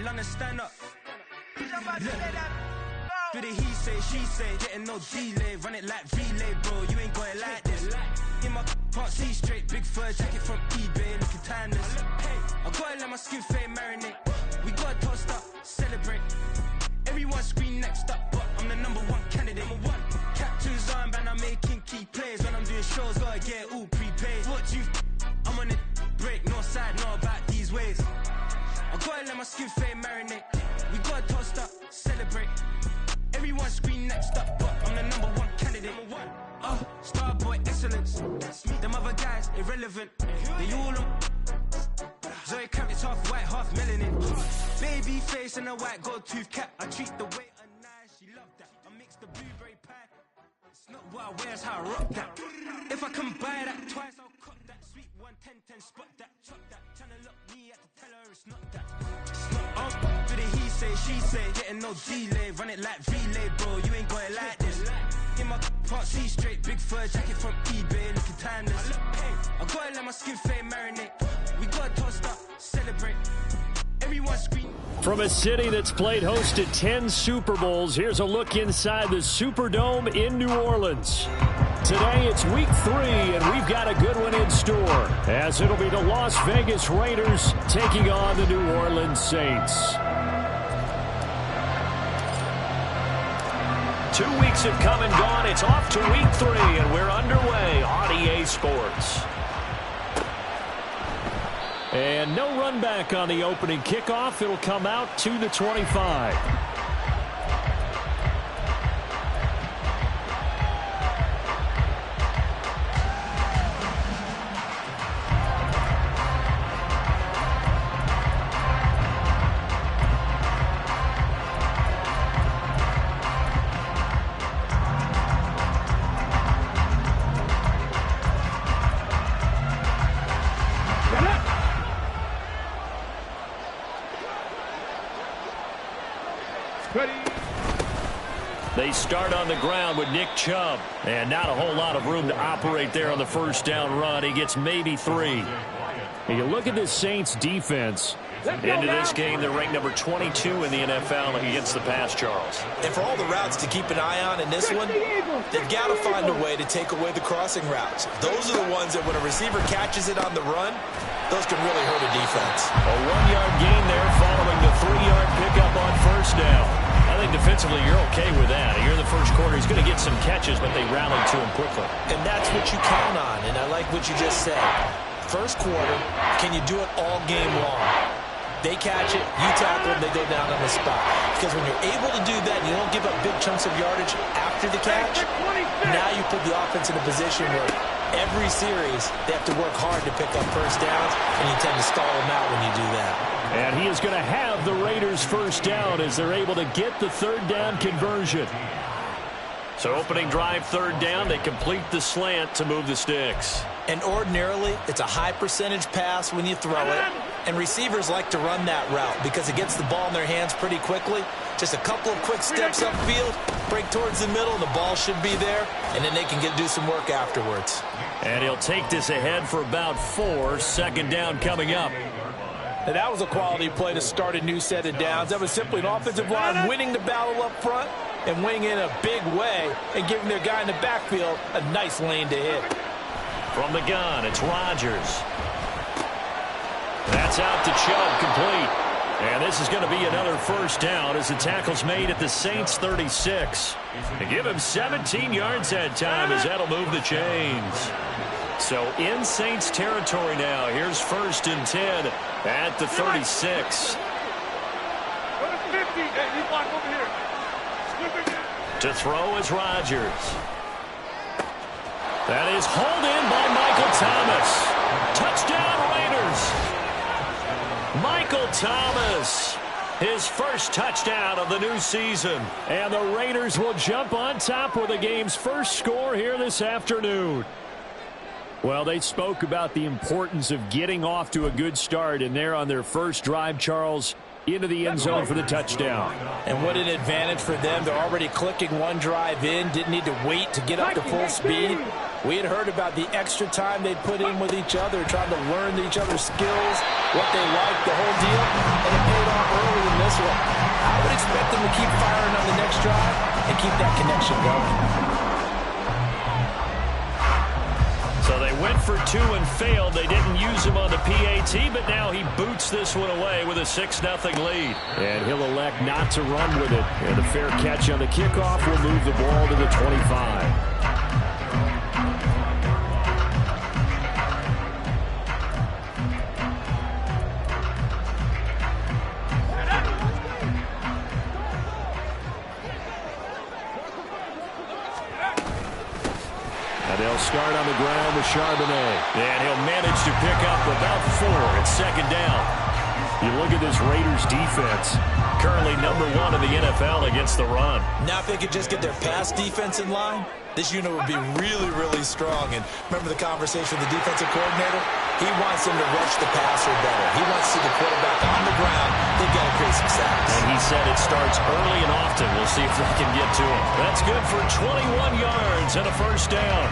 in London, stand up. Look. Do the he say, she say, getting no delay, run it like relay, bro, you ain't got it like this. In my can't see straight, big fur jacket from eBay, looking timeless. I gotta let my skin fade marinate. We gotta toast up, celebrate. Everyone scream next up, but I'm the #1 candidate. Captain's armband, I'm making key plays. When I'm doing shows, gotta get it all prepaid. What you I'm on it, break, no side, know about these ways. I gotta let my skin fade marinate. We gotta toast up, celebrate. Everyone scream next up, but I'm the #1 candidate. Starboy excellence. Them other guys irrelevant. They all on. Zoe Kravitz half white, half melanin. Baby face and a white gold tooth cap. I treat the waiter nice, she love that. I mix the blueberry pie. It's not what I wear, it's how I rock that. If I can buy that twice, I'll cut that. Sweet 110, spot that, chop that. Tryna lock me at the tell her it's not that. It's not do the he say, she say, getting no delay, run it like relay, bro. You ain't got it like this. In my can't see straight, big fur jacket from eBay, looking timeless. I gotta let my skin fade marinate. We gotta toast up, celebrate. Everyone scream. From a city that's played host to 10 Super Bowls, here's a look inside the Superdome in New Orleans. Today it's week 3, and we've got a good one in store, as it'll be the Las Vegas Raiders taking on the New Orleans Saints. 2 weeks have come and gone. It's off to week 3, and we're underway on EA Sports. And no run back on the opening kickoff. It'll come out to the 25. They start on the ground with Nick Chubb, and not a whole lot of room to operate there on the first down run. He gets maybe 3. And you look at this Saints defense. Into this game, they're ranked number 22 in the NFL against the pass, Charles. And for all the routes to keep an eye on in this one, they've got to find a way to take away the crossing routes. Those are the ones that when a receiver catches it on the run, those can really hurt a defense. A 1-yard gain there following the 3-yard pickup on first down. I think defensively you're okay with that. Here in the first quarter, he's going to get some catches, but they rallied to him quickly. And that's what you count on, and I like what you just said. First quarter, can you do it all game long? They catch it, you tackle them, they go down on the spot. Because when you're able to do that and you don't give up big chunks of yardage after the catch, now you put the offense in a position where every series they have to work hard to pick up first downs, and you tend to stall them out when you do that. And he is going to have the Raiders first down as they're able to get the third down conversion. So opening drive, third down, they complete the slant to move the sticks. And ordinarily, it's a high percentage pass when you throw it. And receivers like to run that route because it gets the ball in their hands pretty quickly. Just a couple of quick steps upfield, break towards the middle, and the ball should be there. And then they can do some work afterwards. And he'll take this ahead for about 4. Second down coming up. And that was a quality play to start a new set of downs. That was simply an offensive line winning the battle up front and winning in a big way and giving their guy in the backfield a nice lane to hit. From the gun, it's Rodgers. That's out to Chubb, complete. And this is going to be another first down as the tackle's made at the Saints' 36. They give him 17 yards that time as that'll move the chains. So in Saints territory now. Here's 1st and 10 at the 36. To throw is Rodgers. That is hauled in by Michael Thomas. Touchdown Raiders. Michael Thomas, his first touchdown of the new season. And the Raiders will jump on top with the game's first score here this afternoon. Well, they spoke about the importance of getting off to a good start, and they're on their first drive, Charles, into the end zone for the touchdown. And what an advantage for them. They're already clicking one drive in, didn't need to wait to get up to full speed. We had heard about the extra time they'd put in with each other, trying to learn each other's skills, what they like, the whole deal, and it paid off early in this one. I would expect them to keep firing on the next drive and keep that connection going. So they went for 2 and failed. They didn't use him on the PAT, but now he boots this one away with a 6-0 lead. And he'll elect not to run with it. And a fair catch on the kickoff will move the ball to the 25. They'll start on the ground with Charbonnet. And he'll manage to pick up about 4 at second down. You look at this Raiders defense, currently number 1 in the NFL against the run. Now if they could just get their pass defense in line, this unit would be really, really strong. And remember the conversation with the defensive coordinator? He wants them to rush the passer better. He wants to see the quarterback on the ground. They've got to create some sacks. And he said it starts early and often. We'll see if they can get to him. That's good for 21 yards and a first down.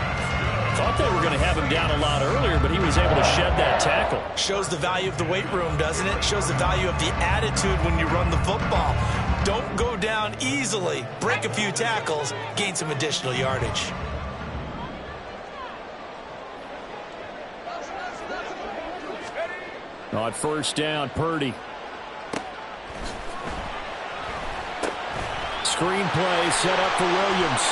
Thought they were going to have him down a lot earlier, but he was able to shed that tackle. Shows the value of the weight room, doesn't it? Shows the value of the attitude when you run the football. Don't go down easily. Break a few tackles. Gain some additional yardage. On first down, Purdy. Screen play set up for Williams.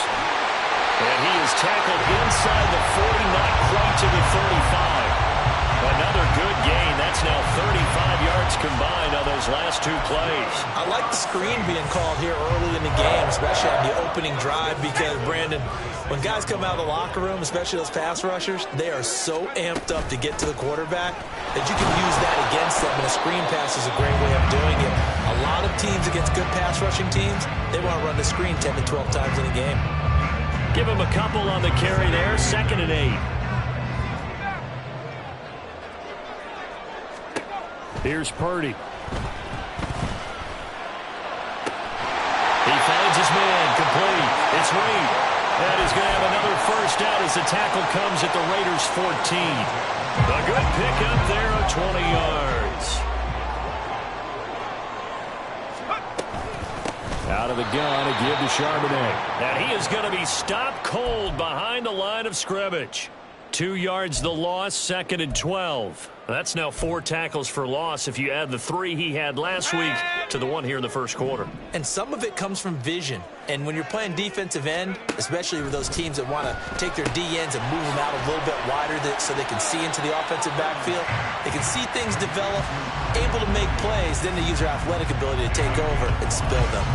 And he is tackled inside the 40, not quite to the 35. Another good gain. That's now 35 yards combined on those last 2 plays. I like the screen being called here early in the game, especially on the opening drive, because, Brandon, when guys come out of the locker room, especially those pass rushers, they are so amped up to get to the quarterback that you can use that against them, and a screen pass is a great way of doing it. A lot of teams against good pass rushing teams, they want to run the screen 10 to 12 times in a game. Give him a couple on the carry there. 2nd and 8. Here's Purdy. He finds his man. Complete. It's Reed. And he's going to have another first down as the tackle comes at the Raiders' 14. A good pickup there of 20 yards. Out of the gun, a give to Charbonnet. And he is going to be stopped cold behind the line of scrimmage. 2 yards the loss, 2nd and 12. That's now 4 tackles for loss if you add the 3 he had last week to the 1 here in the first quarter. And some of it comes from vision. And when you're playing defensive end, especially with those teams that want to take their D-ends and move them out a little bit wider so they can see into the offensive backfield, they can see things develop, able to make plays, then they use their athletic ability to take over and spill them.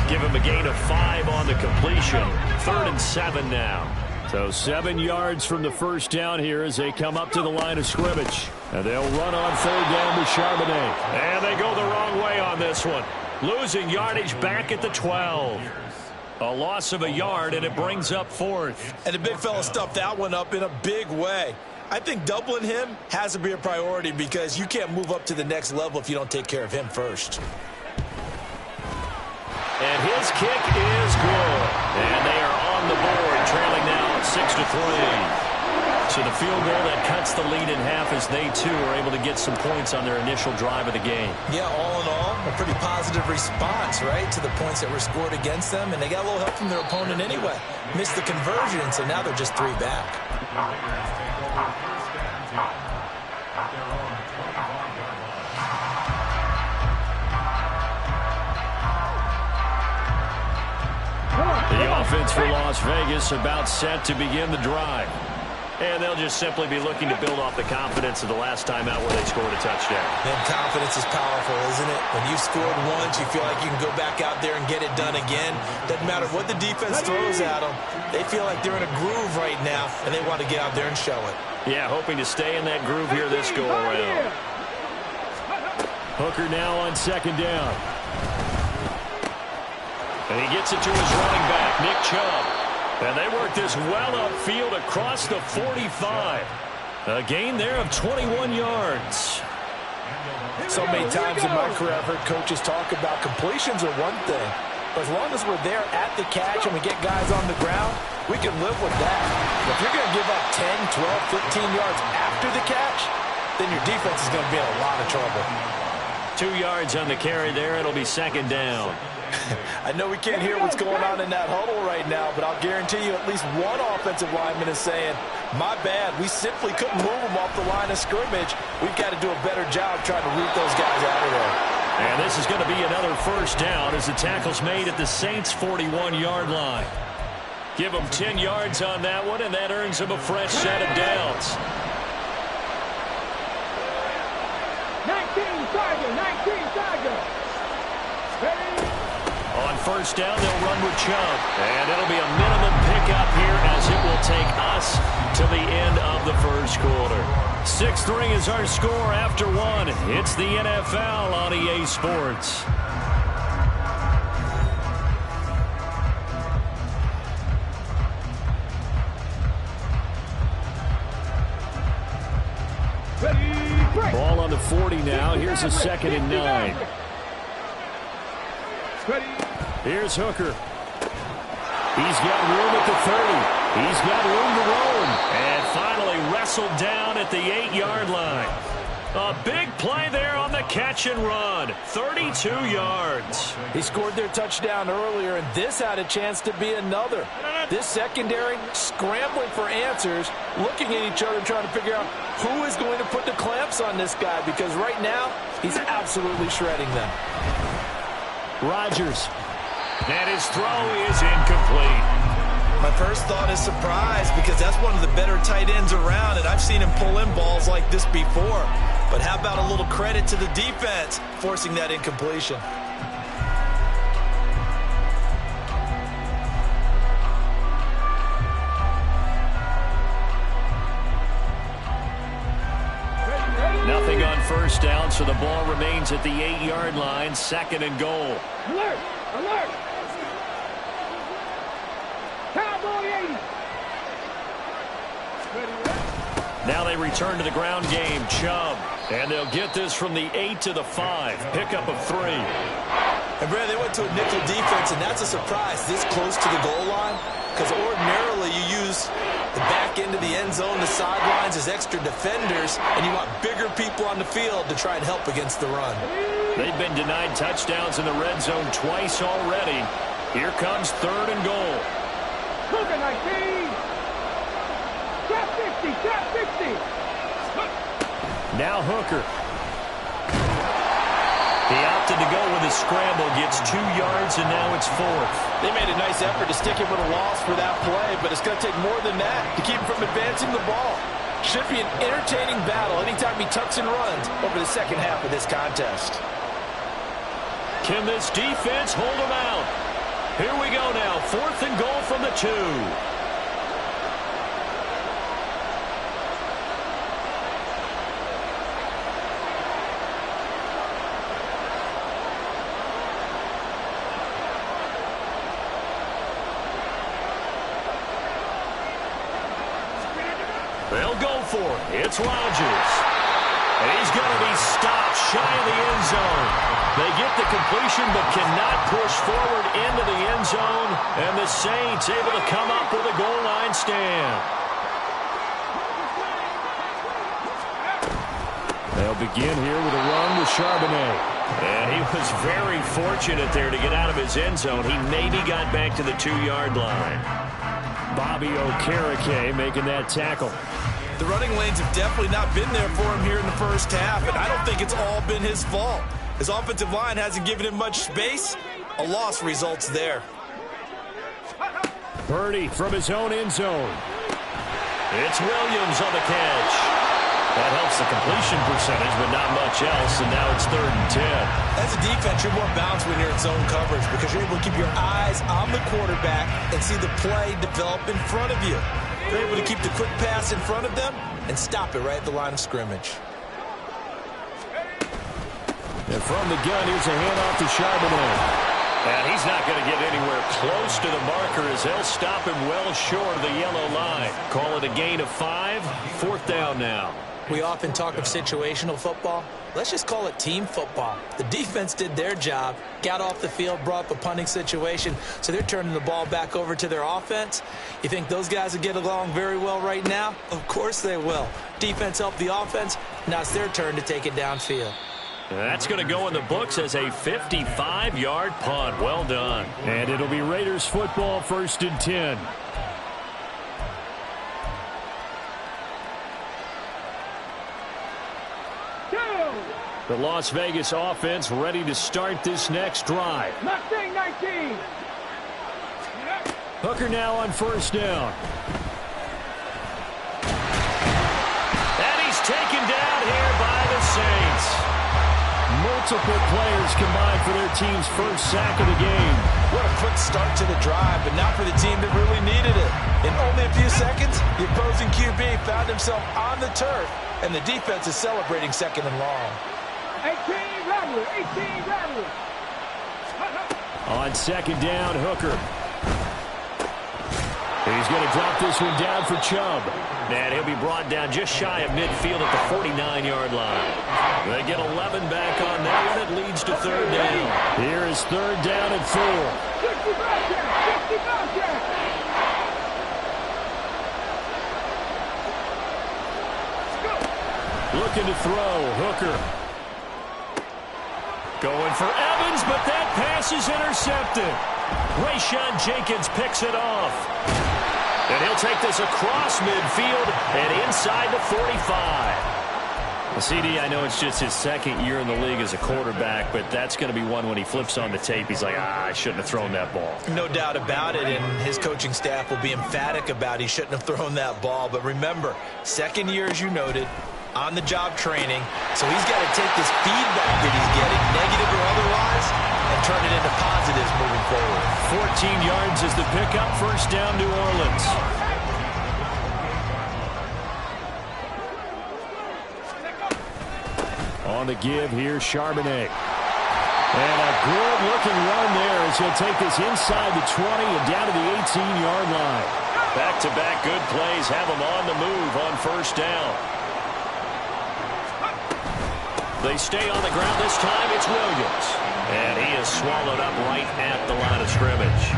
Give him a gain of 5 on the completion. 3rd and 7 now. So 7 yards from the first down here as they come up to the line of scrimmage. And they'll run on 3rd down with Charbonnet. And they go the wrong way on this one. Losing yardage back at the 12. A loss of a yard, and it brings up 4th. And the big fella stuffed that one up in a big way. I think doubling him has to be a priority because you can't move up to the next level if you don't take care of him first. And his kick is good. And they are on the board, trailing now 6-3. So the field goal that cuts the lead in half as they, too, are able to get some points on their initial drive of the game. Yeah, all in all, a pretty positive response, right, to the points that were scored against them. And they got a little help from their opponent anyway. Missed the conversion, so now they're just 3 back. The offense for Las Vegas about set to begin the drive. And they'll just simply be looking to build off the confidence of the last time out where they scored a touchdown. And confidence is powerful, isn't it? When you scored once, you feel like you can go back out there and get it done again. Doesn't matter what the defense throws at them. They feel like they're in a groove right now, and they want to get out there and show it. Yeah, hoping to stay in that groove here this go-around. Hooker now on 2nd down. And he gets it to his running back, Nick Chubb. And they work this well upfield across the 45. A gain there of 21 yards. So many times in my career, I've heard coaches talk about completions are one thing. But as long as we're there at the catch and we get guys on the ground, we can live with that. If you're going to give up 10, 12, 15 yards after the catch, then your defense is going to be in a lot of trouble. 2 yards on the carry there. It'll be second down. I know we can't hear what's going on in that huddle right now, but I'll guarantee you at least one offensive lineman is saying, my bad, we simply couldn't move them off the line of scrimmage. We've got to do a better job trying to root those guys out of there. And this is going to be another first down as the tackle's made at the Saints' 41-yard line. Give them 10 yards on that one, and that earns them a fresh set of downs. 19 Tiger. On first down, they'll run with Chubb. And it'll be a minimum pickup here as it will take us to the end of the first quarter. 6-3 is our score after one. It's the NFL on EA Sports. Ball on the 40 now. Here's a 2nd and 9. Here's Hooker. He's got room at the 30. He's got room to roam. And finally wrestled down at the 8-yard line. A big play there on the catch and run. 32 yards. He scored their touchdown earlier, and this had a chance to be another. This secondary scrambling for answers, looking at each other, trying to figure out who is going to put the clamps on this guy, because right now he's absolutely shredding them. Rodgers. And his throw is incomplete. My first thought is surprise, because that's one of the better tight ends around, and I've seen him pull in balls like this before. But how about a little credit to the defense forcing that incompletion? Nothing on first down, so the ball remains at the 8-yard line. 2nd and goal. Alert! Alert! Cowboy 80! Now they return to the ground game. Chubb. And they'll get this from the 8 to the 5. Pickup of 3. And, Brad, they went to a nickel defense, and that's a surprise this close to the goal line, because ordinarily you use the back end of the end zone, the sidelines as extra defenders, and you want bigger people on the field to try and help against the run. They've been denied touchdowns in the red zone twice already. Here comes 3rd and goal. Look at 19! Trap 50! Trap 50! Now Hooker. He opted to go with a scramble, gets 2 yards, and now it's 4th. They made a nice effort to stick him with a loss for that play, but it's going to take more than that to keep him from advancing the ball. Should be an entertaining battle anytime he tucks and runs over the second half of this contest. Can this defense hold him out? Here we go now. 4th and goal from the 2. They'll go for it. It's Rodgers. And he's going to be stopped shy of the end zone. They get the completion but cannot push forward into the end zone. And the Saints able to come up with a goal line stand. They'll begin here with a run with Charbonnet. And he was very fortunate there to get out of his end zone. He maybe got back to the 2-yard line. Bobby Okereke making that tackle. The running lanes have definitely not been there for him here in the first half, and I don't think it's all been his fault. His offensive line hasn't given him much space. A loss results there. Purdy from his own end zone. It's Williams on the catch. That helps the completion percentage, but not much else, and now it's 3rd and 10. As a defense, you're more balanced when you're in zone coverage because you're able to keep your eyes on the quarterback and see the play develop in front of you. You're able to keep the quick pass in front of them and stop it right at the line of scrimmage. And from the gun, here's a handoff to Charbonnet. And he's not going to get anywhere close to the marker as they'll stop him well short of the yellow line. Call it a gain of 5. 4th down now. We often talk of situational football. Let's just call it team football. The defense did their job, got off the field, brought up a punting situation, so they're turning the ball back over to their offense. You think those guys will get along very well right now? Of course they will. Defense helped the offense. Now it's their turn to take it downfield. That's going to go in the books as a 55-yard punt. Well done. And it'll be Raiders football, 1st and 10. The Las Vegas offense ready to start this next drive. Mustang 19. Hooker now on 1st down. And he's taken down here by the Saints. Multiple players combined for their team's first sack of the game. What a quick start to the drive, but not for the team that really needed it. In only a few seconds, the opposing QB found himself on the turf, and the defense is celebrating 2nd and long. 18 Rattler, 18 Rattler. On 2nd down, Hooker. He's going to drop this one down for Chubb. And he'll be brought down just shy of midfield at the 49-yard line. They get 11 back on that one. It leads to 3rd down. Here is 3rd down and 4. 65 yards, 65 yards. Looking to throw, Hooker. Going for Evans, but that pass is intercepted. Rayshawn Jenkins picks it off. And he'll take this across midfield and inside the 45. CD, I know it's just his 2nd year in the league as a quarterback, but that's going to be one when he flips on the tape. He's like, I shouldn't have thrown that ball. No doubt about it, and his coaching staff will be emphatic about he shouldn't have thrown that ball. But remember, 2nd year, as you noted, on-the-job training, so he's got to take this feedback that he's getting, negative or otherwise, and turn it into positives moving forward. 14 yards is the pickup, 1st down, New Orleans. On the give here, Charbonnet. And a good-looking run there as he'll take this inside the 20 and down to the 18-yard line. Back-to-back good plays have him on the move on 1st down. They stay on the ground this time. It's Williams. And he is swallowed up right at the line of scrimmage.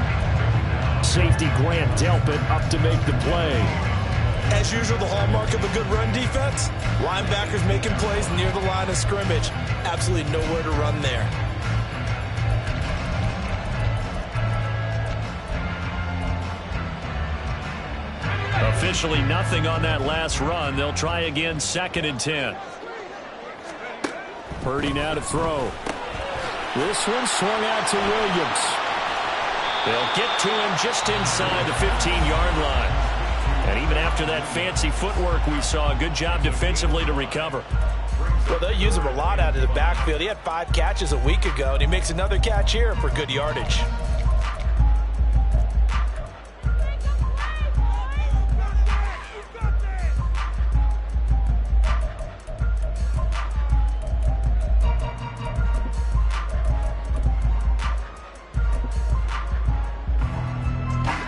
Safety Grant Delpit up to make the play. As usual, the hallmark of a good run defense, linebackers making plays near the line of scrimmage. Absolutely nowhere to run there. Officially nothing on that last run. They'll try again, 2nd and 10. Purdy now to throw. This one swung out to Williams. They'll get to him just inside the 15-yard line. And even after that fancy footwork we saw, a good job defensively to recover. Well, they'll use him a lot out of the backfield. He had 5 catches a week ago, and he makes another catch here for good yardage.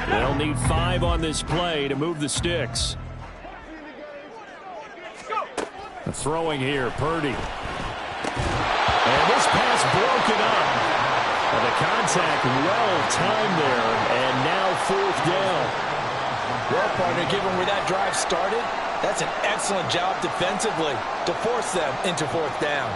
They'll need 5 on this play to move the sticks. Throwing here, Purdy. And this pass broken up. And the contact well-timed there, and now 4th down. Well, partner, given where that drive started, that's an excellent job defensively to force them into 4th down.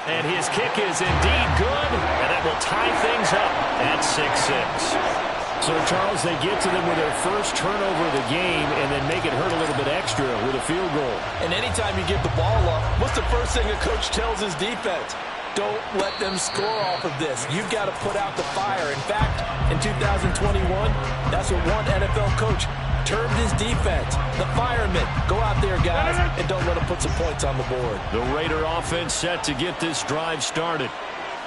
And his kick is indeed good, and that will tie things up at 6-6. So, Charles, they get to them with their first turnover of the game and then make it hurt a little bit extra with a field goal. And anytime you give the ball up, what's the first thing a coach tells his defense? Don't let them score off of this. You've got to put out the fire. In fact, in 2021, that's what one NFL coach termed his defense. The firemen. Go out there, guys, and don't let them put some points on the board. The Raider offense set to get this drive started.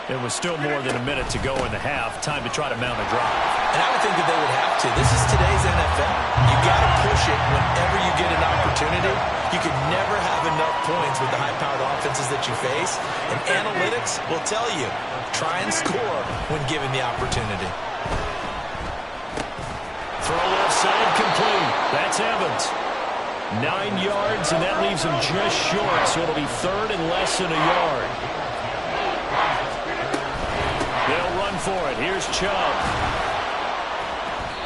It was still more than a minute to go in the half. Time to try to mount a drive. And I would think that they would have to. This is today's NFL. You got to push it whenever you get an opportunity. You can never have enough points with the high-powered offenses that you face. And analytics will tell you, try and score when given the opportunity. 9 yards, and that leaves him just short, so it'll be third and less than a yard. They'll run for it. Here's Chubb.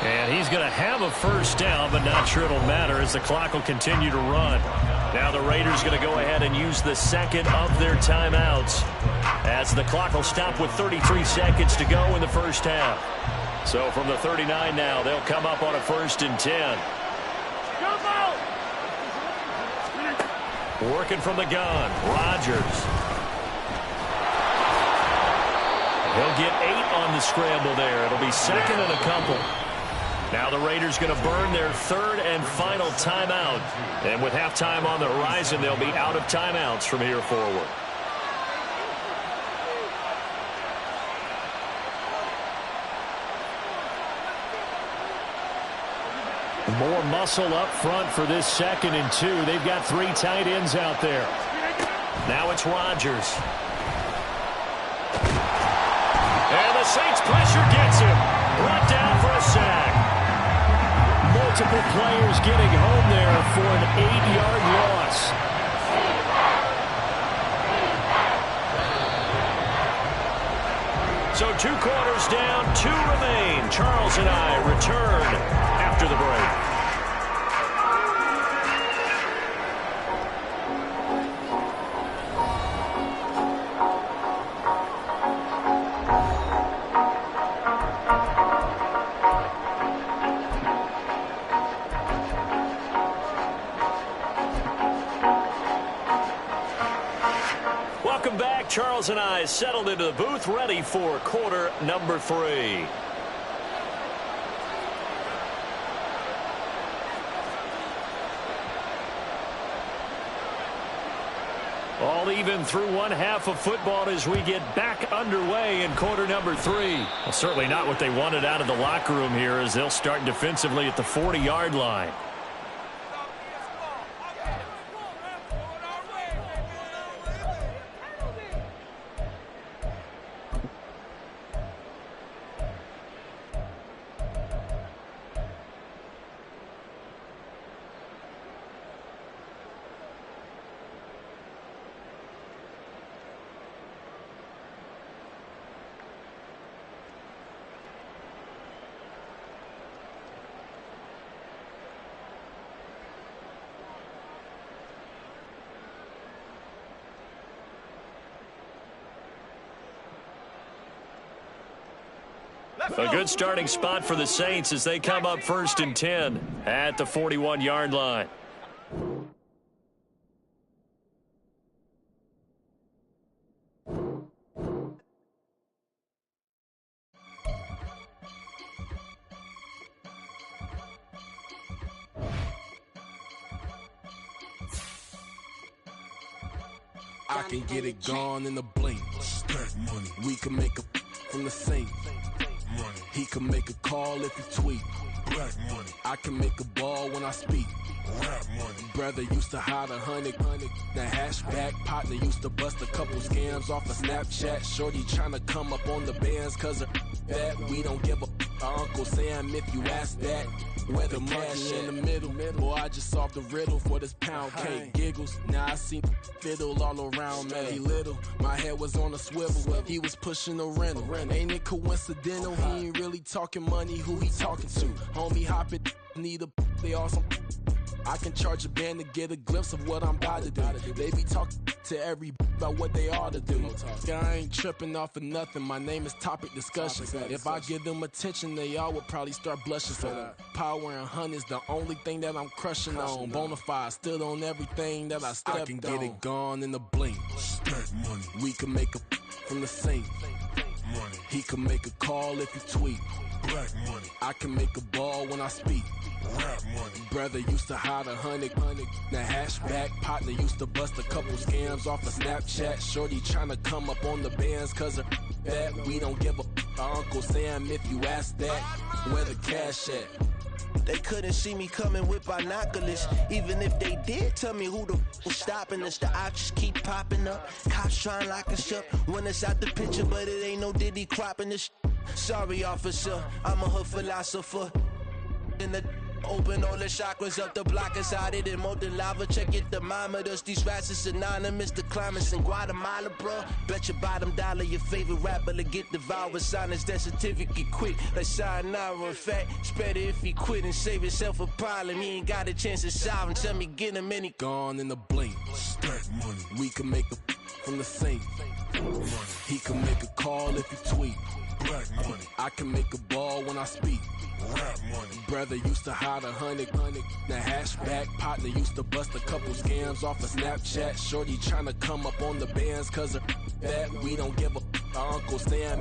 And he's going to have a first down, but not sure it'll matter as the clock will continue to run. Now the Raiders going to go ahead and use the second of their timeouts as the clock will stop with 33 seconds to go in the first half. So from the 39 now, they'll come up on a 1st and 10. Working from the gun, Rodgers. He'll get 8 on the scramble there. It'll be second and a couple. Now the Raiders going to burn their third and final timeout. And with halftime on the horizon, they'll be out of timeouts from here forward. More muscle up front for this 2nd and 2. They've got 3 tight ends out there. Now it's Rodgers. And the Saints pressure gets him. Brought down for a sack. Multiple players getting home there for an 8-yard loss. So 2 quarters down, 2 remain. Charles and I return after the break. Charles and I settled into the booth, ready for quarter number 3. All even through one half of football as we get back underway in quarter number 3. Well, certainly not what they wanted out of the locker room here as they'll start defensively at the 40-yard line. A good starting spot for the Saints as they come up 1st and 10 at the 41-yard line. I can get it gone in a blink. We can make a from the sink. He can make a call if he tweet. Black money. I can make a ball when I speak. Rap money. Brother used to hide 100. The hashback partner used to bust a couple scams off of Snapchat. Shorty tryna come up on the bands cause of that. We don't give a Uncle Sam if you ask that. Where the money in the middle. Boy, I just solved the riddle for this pound cake. Giggles. Now I see fiddle all around me. He little. My head was on a swivel. He was pushing a rental. Ain't it coincidental? He ain't really talking money. Who he talking to? Homie hop it. Need a they awesome. I can charge a band to get a glimpse of what I'm about to do. They be talking to every about what they ought to do. I ain't tripping off of nothing. My name is Topic Discussion. If I give them attention, they all would probably start blushing. So power and hunt is the only thing that I'm crushing on. Bonafide stood on everything that I stepped on. I can get it gone in a blink. Money. We can make a from the sink. Money. He can make a call if he tweet. Black money. I can make a ball when I speak. Rap money. Brother used to hide 100. The hashback partner used to bust a couple scams off of Snapchat. Shorty tryna come up on the bands cause of that. We don't give a Uncle Sam if you ask that. Where the cash at? They couldn't see me coming with binoculars. Even if they did tell me who the was stopping us, the options keep popping up. Cops trying to lock us up when it's out the picture, but it ain't no Diddy cropping this. Sorry, officer, I'm a hood philosopher. In the Open all the chakras up, the block is out it and more than lava. Check your thermometers, these rats is synonymous. The climates in Guatemala, bro. Bet your bottom dollar your favorite rapper to get devoured. Sign his death certificate quick, like sayonara. In fact, it's better if he quit and save himself a problem. He ain't got a chance to solve him. Tell me, get him any. Gone in the blink. Stack money. We can make a from the sink. Money. He can make a call if he tweet. Black money. I can make a ball when I speak. Rap money. Brother used to hide 100 the hatchback. Partner used to bust a couple scams off of Snapchat. Shorty tryna come up on the bands cause of that. We don't give a Uncle Sam.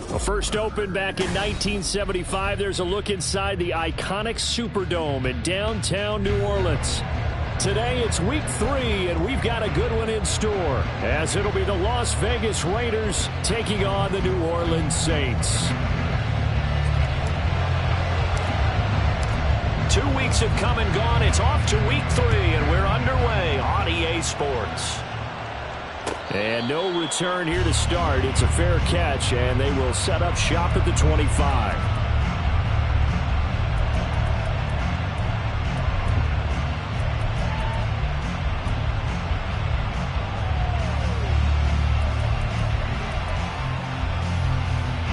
Well, first opened back in 1975. There's a look inside the iconic Superdome in downtown New Orleans. Today it's week 3, and we've got a good one in store, as it'll be the Las Vegas Raiders taking on the New Orleans Saints. 2 weeks have come and gone. It's off to week 3, and we're underway on EA Sports. And no return here to start. It's a fair catch, and they will set up shop at the 25.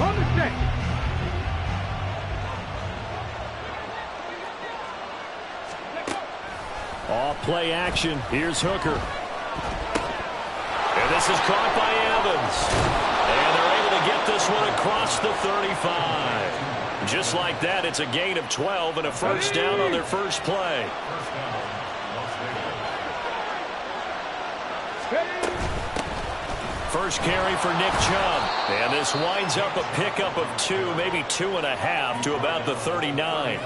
On the set. Off play action. Here's Hooker. And this is caught by Evans. And they're able to get this one across the 35. Just like that, it's a gain of 12 and a first down on their first play. First carry for Nick Chubb. And this winds up a pickup of 2, maybe 2.5 to about the 39.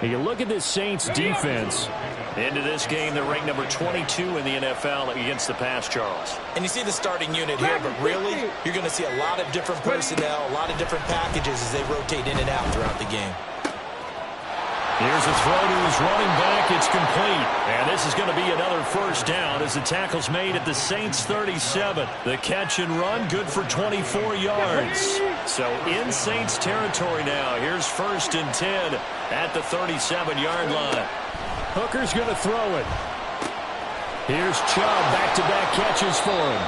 You look at this Saints defense. Into this game, they're ranked number 22 in the NFL against the pass, Charles. And you see the starting unit here, but really, you're going to see a lot of different personnel, a lot of different packages as they rotate in and out throughout the game. Here's a throw to his running back. It's complete. And this is going to be another first down as the tackle's made at the Saints 37. The catch and run, good for 24 yards. So in Saints territory now. Here's 1st and 10 at the 37-yard line. Hooker's going to throw it. Here's Chubb, back-to-back catches for him.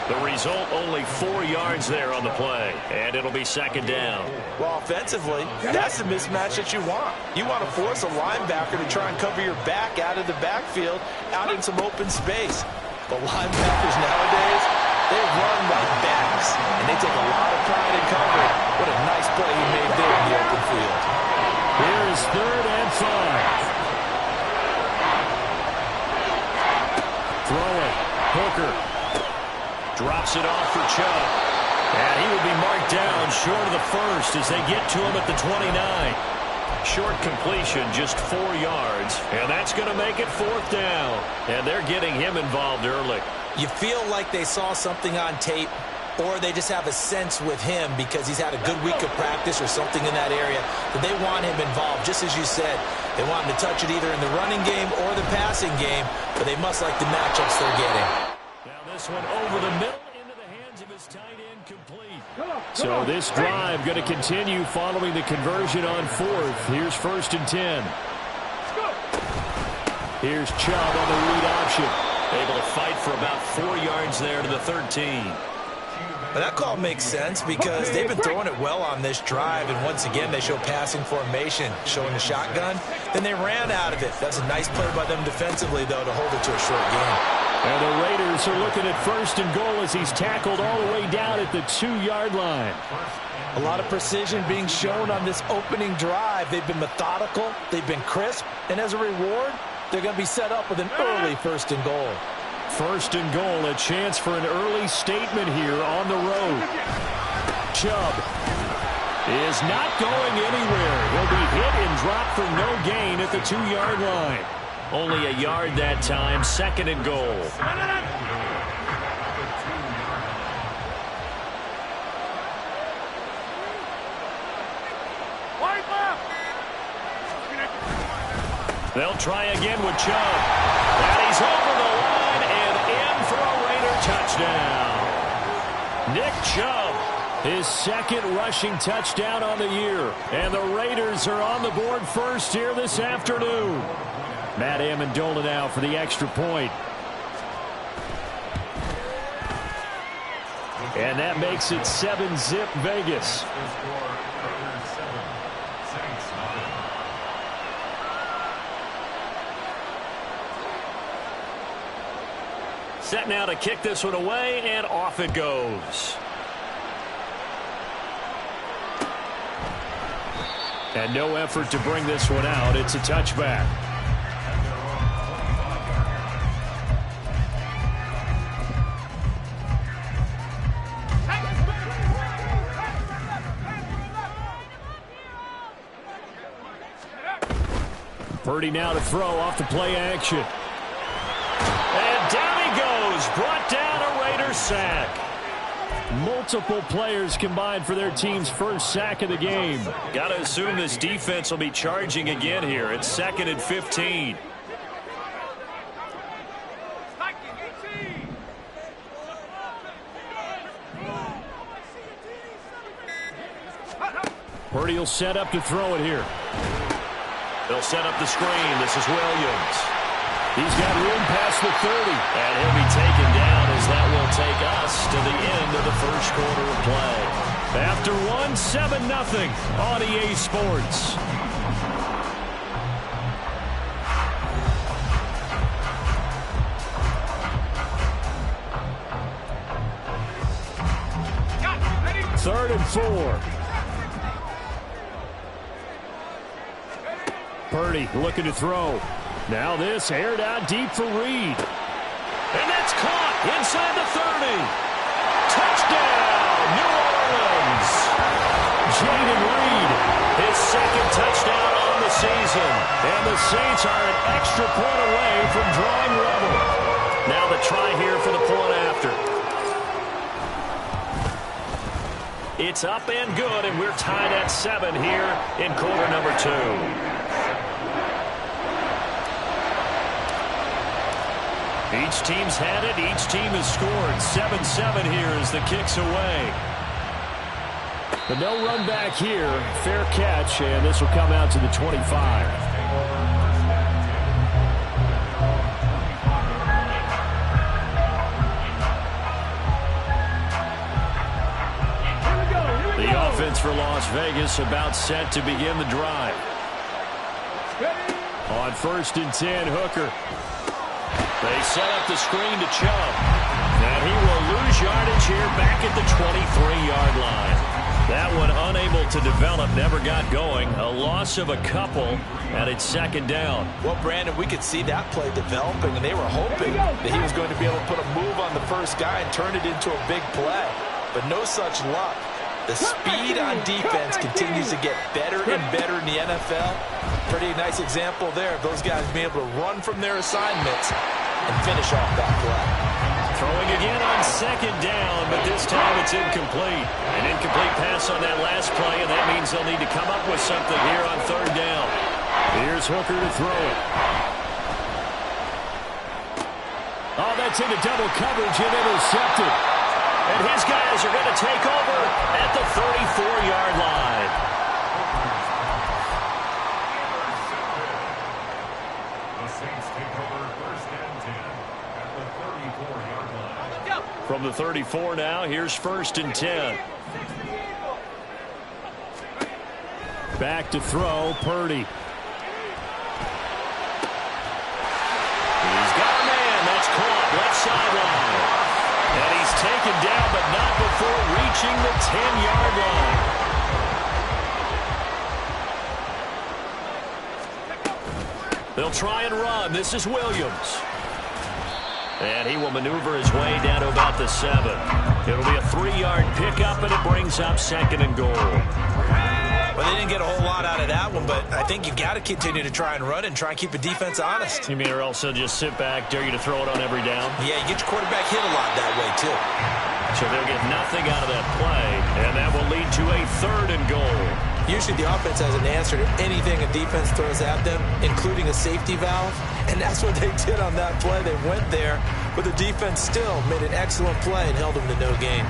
The result, only 4 yards there on the play, and it'll be second down. Well, offensively, that's the mismatch that you want. You want to force a linebacker to try and cover your back out of the backfield, out in some open space. But linebackers nowadays, they run like backs, and they take a lot of pride in covering. What a nice play he made there in the open field. Here is 3rd and 5. Throw it. Hooker drops it off for Chubb. And he will be marked down short of the first as they get to him at the 29. Short completion, just 4 yards. And that's going to make it 4th down. And they're getting him involved early. You feel like they saw something on tape, or they just have a sense with him because he's had a good week of practice or something in that area that they want him involved. Just as you said, they want him to touch it either in the running game or the passing game, but they must like the matchups they're getting. Now this one over the middle into the hands of his tight end, complete. So this drive going to continue following the conversion on 4th. Here's 1st and 10. Here's Chubb on the read option. Able to fight for about 4 yards there to the 13. Well, that call makes sense because they've been throwing it well on this drive, and once again they show passing formation, showing the shotgun. Then they ran out of it. That's a nice play by them defensively, though, to hold it to a short game. And the Raiders are looking at 1st and goal as he's tackled all the way down at the 2-yard line. A lot of precision being shown on this opening drive. They've been methodical, they've been crisp, and as a reward, they're going to be set up with an early 1st and goal. 1st and goal, a chance for an early statement here on the road. Chubb is not going anywhere. He'll be hit and dropped for no gain at the 2-yard line. Only a yard that time, 2nd and goal. They'll try again with Chubb. And he's over the line and in for a Raider touchdown. Nick Chubb His second rushing touchdown on the year. And the Raiders are on the board first here this afternoon. Matt Amendola now for the extra point. And that makes it 7-zip Vegas. Set now to kick this one away, and off it goes. And no effort to bring this one out. It's a touchback. Purdy now to throw off the play action. And down he goes. Brought down a Raiders sack. Multiple players combined for their team's first sack of the game. Got to assume this defense will be charging again here. It's 2nd and 15. Purdy will set up to throw it here. They'll set up the screen. This is Williams. He's got room past the 30. And he'll be taken down as that will take us to the end of the first quarter of play. After one, 7-0 on EA Sports. Third and 4. Purdy looking to throw. Now this aired out deep for Reed. And that's caught inside the 30. Touchdown, New Orleans. Jaden Reed, his second touchdown on the season. And the Saints are an extra point away from drawing level. Now the try here for the point after. It's up and good, and we're tied at 7 here in quarter number 2. Each team's had it. Each team has scored. 7-7 here as the kick's away. But no run back here. Fair catch, and this will come out to the 25. The offense for Las Vegas about set to begin the drive. On 1st and 10, Hooker. They set up the screen to Chubb. And he will lose yardage here back at the 23-yard line. That one unable to develop, never got going. A loss of a couple, and it's 2nd down. Well, Brandon, we could see that play developing, and they were hoping that he was going to be able to put a move on the first guy and turn it into a big play. But no such luck. The speed on defense continues to get better and better in the NFL. Pretty nice example there of those guys being able to run from their assignments and finish off that play. Throwing again on 2nd down, but this time it's incomplete. An incomplete pass on that last play, and that means they'll need to come up with something here on 3rd down. Here's Hooker to throw it. Oh, that's into double coverage and intercepted. And his guys are going to take over at the 34-yard line. The Saints take over 1st and 10 at the 34-yard line. From the 34 now, here's 1st and 10. Back to throw, Purdy. He's got a man. That's caught left sideline. And he's taken down, but not before reaching the 10-yard line. They'll try and run. This is Williams. And he will maneuver his way down to about the 7. It'll be a 3-yard pickup, and it brings up 2nd and goal. Well, they didn't get a whole lot out of that one, but I think you've got to continue to try and run and try and keep the defense honest. You mean or else they'll just sit back, dare you to throw it on every down? Yeah, you get your quarterback hit a lot that way, too. So they'll get nothing out of that play, and that will lead to a 3rd and goal. Usually the offense has an answer to anything a defense throws at them, including a safety valve, and that's what they did on that play. They went there, but the defense still made an excellent play and held them to no gain.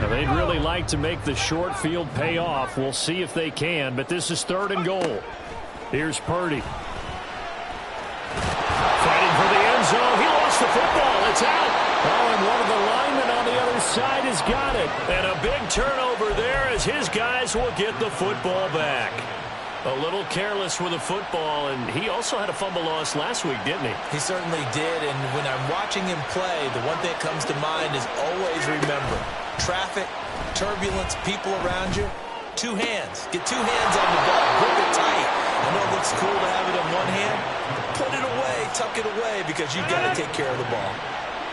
Now, they'd really like to make the short field pay off. We'll see if they can, but this is 3rd and goal. Here's Purdy. Fighting for the end zone. He lost the football. It's out. Oh, and one of the linemen on the other side has got it. And a big turnover there as his guys will get the football back. A little careless with the football, and he also had a fumble loss last week, didn't he? He certainly did, and when I'm watching him play, the one thing that comes to mind is always remember, traffic, turbulence, people around you, 2 hands. Get 2 hands on the ball, grip it tight. I know it looks cool to have it in one hand. Put it away, tuck it away, because you've got to take care of the ball.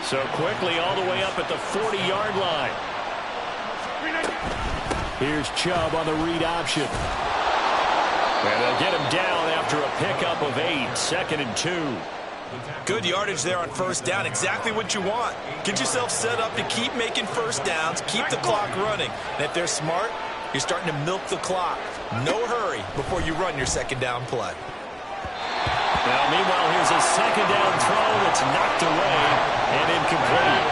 So quickly all the way up at the 40-yard line. Here's Chubb on the read option. And they'll get him down after a pickup of 8, 2nd and 2. Good yardage there on 1st down, exactly what you want. Get yourself set up to keep making 1st downs, keep the clock running. And if they're smart, you're starting to milk the clock. No hurry before you run your 2nd down play. Now, meanwhile, here's a 2nd down throw that's knocked away and incomplete.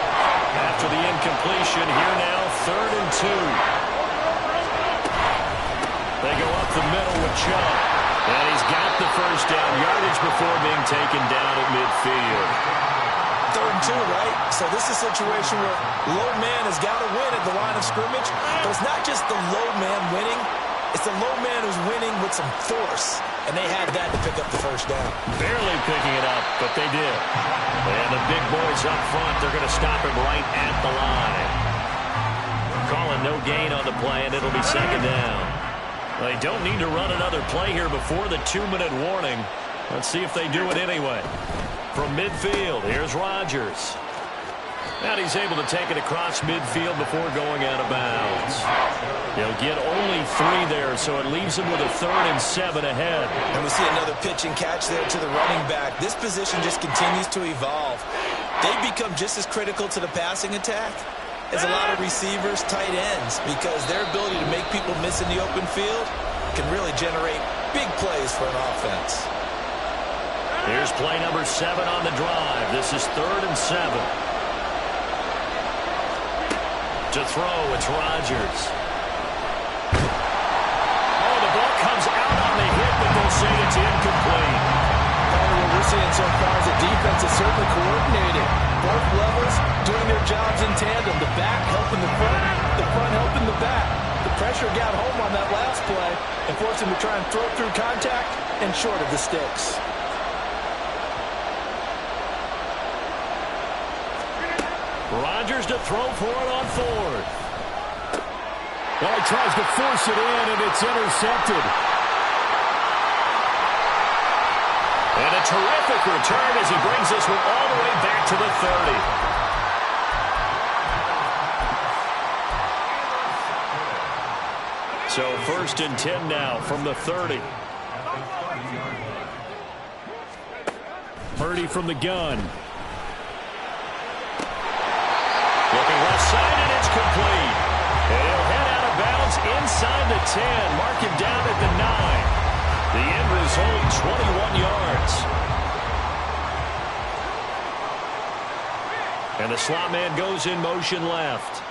After the incompletion, here now, 3rd and 2. They go up the middle with Chubb. And he's got the 1st down yardage before being taken down at midfield. 3rd and 2, right? So this is a situation where low man has got to win at the line of scrimmage. But it's not just the low man winning. It's the low man who's winning with some force. And they had that to pick up the 1st down. Barely picking it up, but they did. And the big boys up front, they're going to stop him right at the line. Calling no gain on the play, and it'll be 2nd down. They don't need to run another play here before the 2-minute warning. Let's see if they do it anyway. From midfield, here's Rodgers. And he's able to take it across midfield before going out of bounds. He'll get only 3 there, so it leaves him with a 3rd and 7 ahead. And we see another pitch and catch there to the running back. This position just continues to evolve. They become just as critical to the passing attack as a lot of receivers, tight ends, because their ability to make people miss in the open field can really generate big plays for an offense. Here's play number 7 on the drive. This is 3rd and 7. To throw, it's Rodgers. Oh, the ball comes out on the hit, but they'll say it's incomplete. What we're seeing so far is the defense is certainly coordinated. Both levels doing their jobs in tandem. The back helping the front helping the back. The pressure got home on that last play and forced him to try and throw through contact and short of the sticks. Rodgers to throw for it on 4th. Well, he tries to force it in, and it's intercepted. And a terrific return as he brings this one all the way back to the 30. So 1st and 10 now from the 30. Purdy from the gun. Looking left side, and it's complete. And he'll head out of bounds inside the 10. Mark him down at the 9. The end result, 21 yards. And the slot man goes in motion left.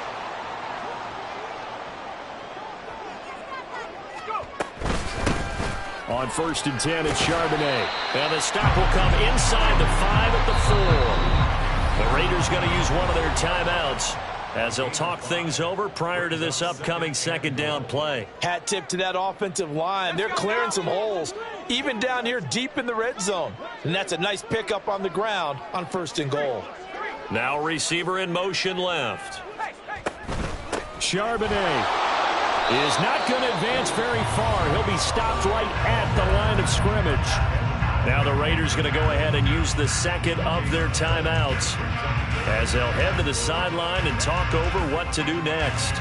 On 1st and 10, it's Charbonnet. And the stop will come inside the 5 at the 4. The Raiders going to use one of their timeouts as they'll talk things over prior to this upcoming 2nd down play. Hat tip to that offensive line. They're clearing some holes, even down here deep in the red zone. And that's a nice pickup on the ground on 1st and goal. Now receiver in motion left. Charbonnet is not going to advance very far. He'll be stopped right at the line of scrimmage. Now the Raiders going to go ahead and use the 2nd of their timeouts as they'll head to the sideline and talk over what to do next.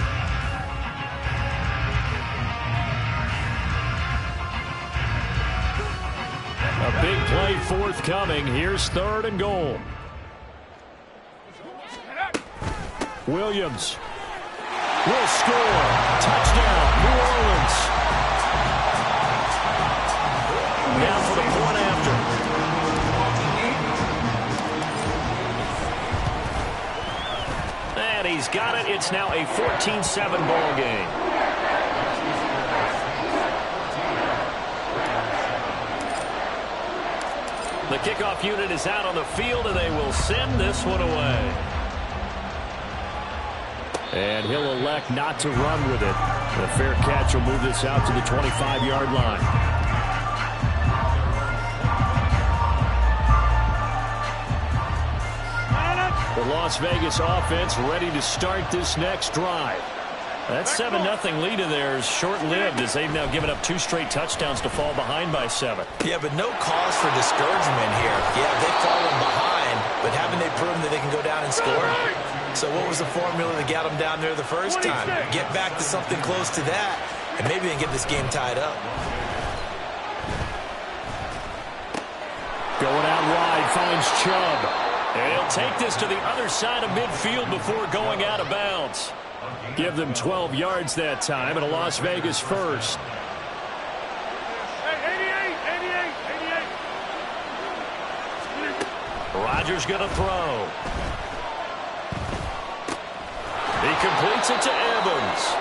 A big play forthcoming. Here's 3rd and goal. Williams will score. Touchdown, New Orleans. Now for the point after. and he's got it. It's now a 14-7 ball game. The kickoff unit is out on the field, and they will send this one away. And he'll elect not to run with it. The fair catch will move this out to the 25-yard line. The Las Vegas offense ready to start this next drive. That 7-0 lead of theirs short-lived as they've now given up 2 straight touchdowns to fall behind by 7. Yeah, but no cause for discouragement here. Yeah, they've fallen behind, but haven't they proven that they can go down and score? So what was the formula that got them down there the first time? Get back to something close to that, and maybe they can get this game tied up. Going out wide, finds Chubb. And he'll take this to the other side of midfield before going out of bounds. Give them 12 yards that time, and a Las Vegas first. 88. Rodgers going to throw. He completes it to Evans.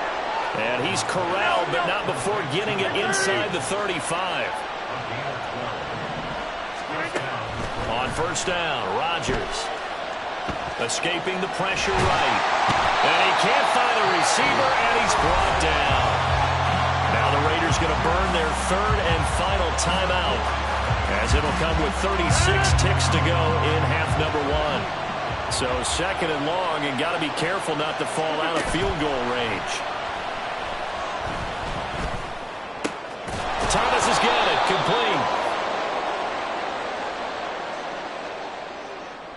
And he's corralled, but not before getting it inside the 35. On first down, Rodgers escaping the pressure right. And he can't find a receiver, and he's brought down. Now the Raiders going to burn their third and final timeout, as it'll come with 36 ticks to go in half number 1. So second and long, and got to be careful not to fall out of field goal range. Thomas has got it, complete.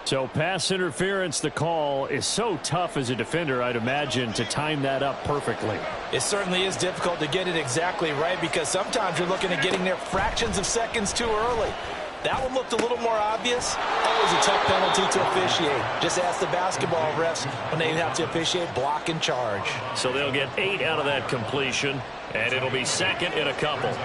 So pass interference, the call is so tough as a defender, I'd imagine, to time that up perfectly. It certainly is difficult to get it exactly right because sometimes you're looking at getting there fractions of seconds too early. That one looked a little more obvious. Always a tough penalty to officiate. Just ask the basketball refs when they have to officiate block and charge. So they'll get 8 out of that completion, and it'll be second in a couple.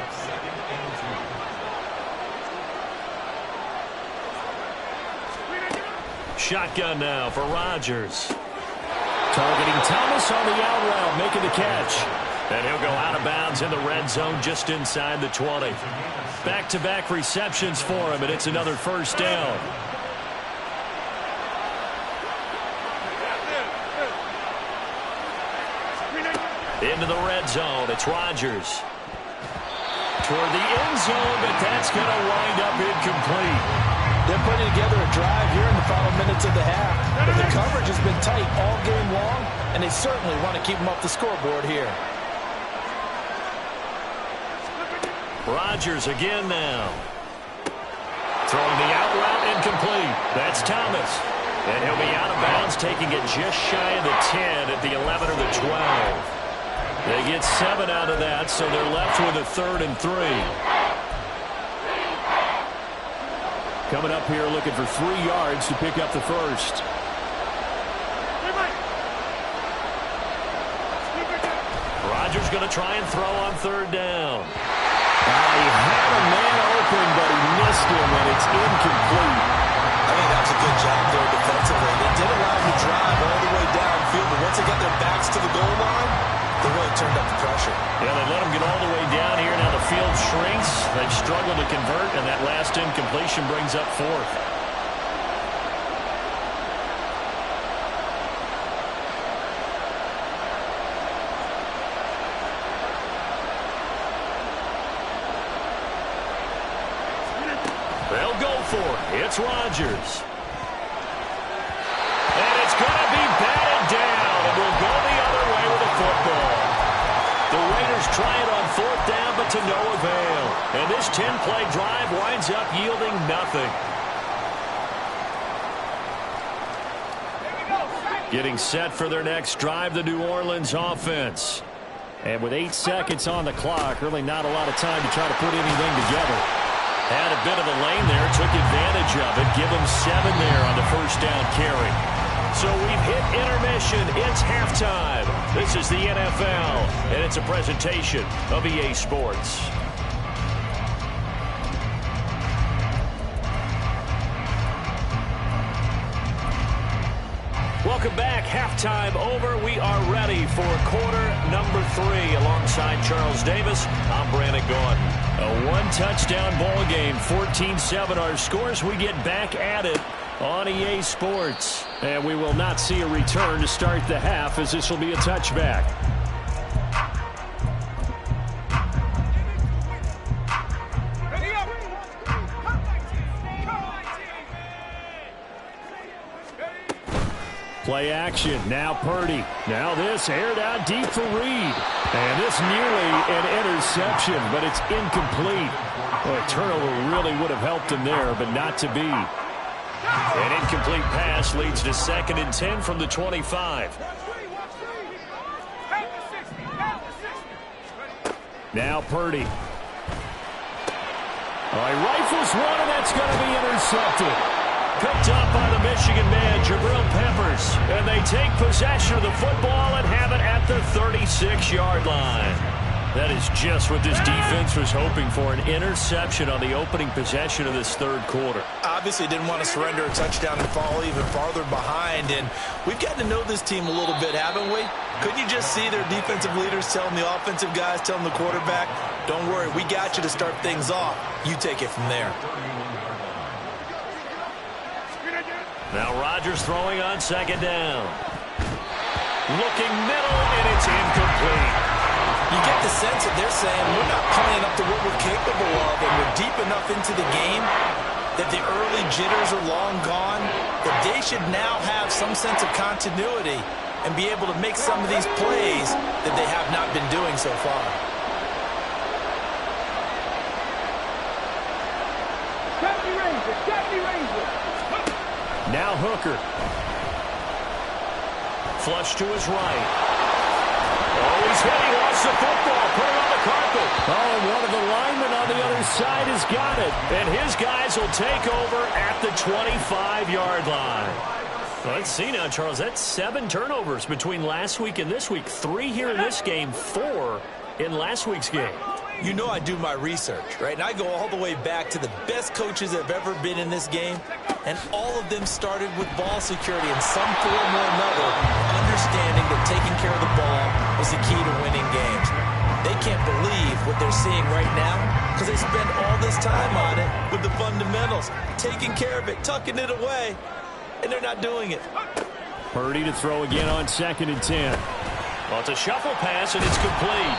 Shotgun now for Rodgers. Targeting Thomas on the out route, making the catch. And he'll go out of bounds in the red zone just inside the 20. Back-to-back receptions for him, and it's another first down. Into the red zone, it's Rodgers. Toward the end zone, but that's going to wind up incomplete. They're putting together a drive here in the final minutes of the half. But the coverage has been tight all game long, and they certainly want to keep them off the scoreboard here. Rodgers again now. Throwing the out route incomplete. That's Thomas. And he'll be out of bounds, taking it just shy of the 10 at the 11 or the 12. They get 7 out of that, so they're left with a 3rd and 3. Coming up here looking for 3 yards to pick up the first. Rodgers going to try and throw on 3rd down. He had a man open, but he missed him, and it's incomplete. I think that was a good job there defensively. They did allow him to drive all the way downfield, but once they got their backs to the goal line, they really turned up the pressure. Yeah, they let him get all the way down here. Now the field shrinks. They've struggled to convert, and that last incompletion brings up 4th. They'll go for it. It's Rodgers. And it's going to be batted down, and we'll go the other way with the football. The Raiders try it on 4th down, but to no avail. And this 10-play drive winds up yielding nothing. Getting set for their next drive, the New Orleans offense. And with 8 seconds on the clock, really not a lot of time to try to put anything together. Had a bit of a lane there, took advantage of it. Give them 7 there on the first down carry. So we've hit intermission. It's halftime. This is the NFL, and it's a presentation of EA Sports. Welcome back. Halftime over. We are ready for quarter number 3. Alongside Charles Davis, I'm Brandon Gaudin. A one-touchdown ball game, 14-7 our scores. We get back at it on EA Sports. And we will not see a return to start the half, as this will be a touchback. Play action. Now Purdy. Now this aired out deep for Reed. And this nearly an interception, but it's incomplete. Well, a turnover really would have helped him there, but not to be. An incomplete pass leads to 2nd and 10 from the 25. Now Purdy. He rifles one, and that's going to be intercepted. Picked up by the Michigan man, Jabril Peppers. And they take possession of the football and have it at the 36-yard line. That is just what this defense was hoping for, an interception on the opening possession of this third quarter. Obviously didn't want to surrender a touchdown and fall even farther behind. And we've gotten to know this team a little bit, haven't we? Couldn't you just see their defensive leaders telling the offensive guys, telling the quarterback, don't worry, we got you to start things off. You take it from there. Now Rodgers throwing on 2nd down. Looking middle, and it's incomplete. You get the sense that they're saying we're not playing up to what we're capable of, and we're deep enough into the game that the early jitters are long gone, that they should now have some sense of continuity and be able to make some of these plays that they have not been doing so far. Now Hooker. Flush to his right. Oh, he's hit. He lost the football. Put it on the carpet. Oh, and one of the linemen on the other side has got it. And his guys will take over at the 25-yard line. Let's see now, Charles. That's 7 turnovers between last week and this week. 3 here in this game, 4 in last week's game. You know I do my research, right? And I go all the way back to the best coaches that have ever been in this game, and all of them started with ball security in some form or another, understanding that taking care of the ball was the key to winning games. They can't believe what they're seeing right now because they spend all this time on it with the fundamentals, taking care of it, tucking it away, and they're not doing it. Purdy to throw again on 2nd and 10. Well, it's a shuffle pass, and it's complete.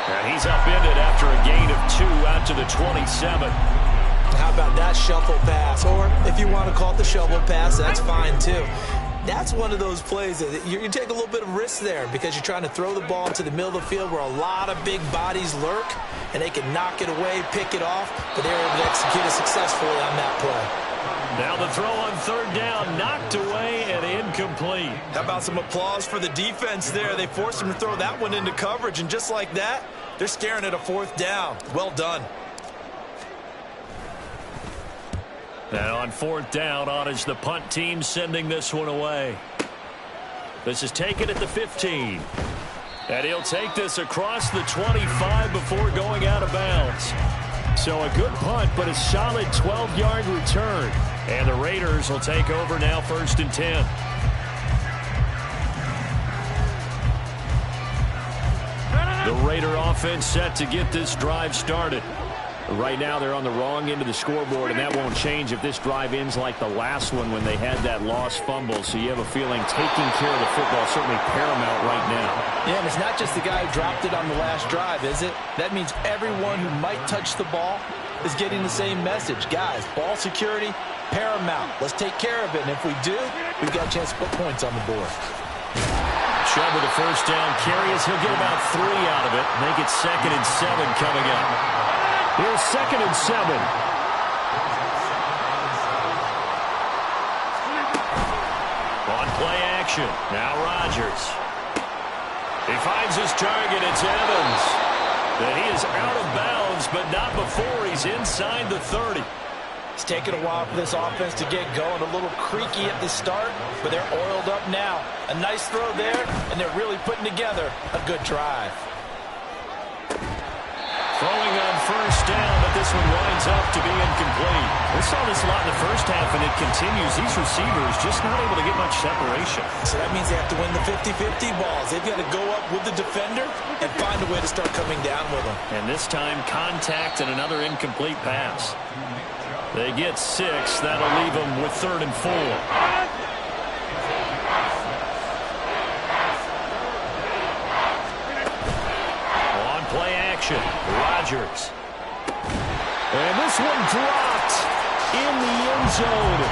And he's upended after a gain of 2 out to the 27. How about that shuffle pass? Or if you want to call it the shovel pass, that's fine too. That's one of those plays that you take a little bit of risk there because you're trying to throw the ball into the middle of the field where a lot of big bodies lurk, and they can knock it away, pick it off, but they were able to execute it successfully on that play. Now the throw on 3rd down, knocked away and incomplete. How about some applause for the defense there? They forced him to throw that one into coverage, and just like that, they're staring at a 4th down. Well done. And on 4th down, on is the punt team sending this one away. This is taken at the 15. And he'll take this across the 25 before going out of bounds. So a good punt, but a solid 12-yard return. And the Raiders will take over now 1st and 10. The Raider offense set to get this drive started. Right now they're on the wrong end of the scoreboard, and that won't change if this drive ends like the last one when they had that lost fumble. So you have a feeling taking care of the football is certainly paramount right now. Yeah, and it's not just the guy who dropped it on the last drive, is it? That means everyone who might touch the ball is getting the same message. Guys, ball security, paramount. Let's take care of it, and if we do, we've got a chance to put points on the board. Chubb with a 1st down carry as he'll get about 3 out of it. Make it 2nd and 7 coming up. Here's 2nd and 7. On play action. Now Rodgers. He finds his target. It's Evans. And he is out of bounds, but not before he's inside the 30. It's taken a while for this offense to get going. A little creaky at the start, but they're oiled up now. A nice throw there, and they're really putting together a good drive. Throwing on 1st down, but this one winds up to be incomplete. We saw this a lot in the first half, and it continues. These receivers just not able to get much separation. So that means they have to win the 50-50 balls. They've got to go up with the defender and find a way to start coming down with them. And this time, contact and another incomplete pass. They get 6. That'll leave them with 3rd and 4. On play action, Rodgers. And this one dropped in the end zone.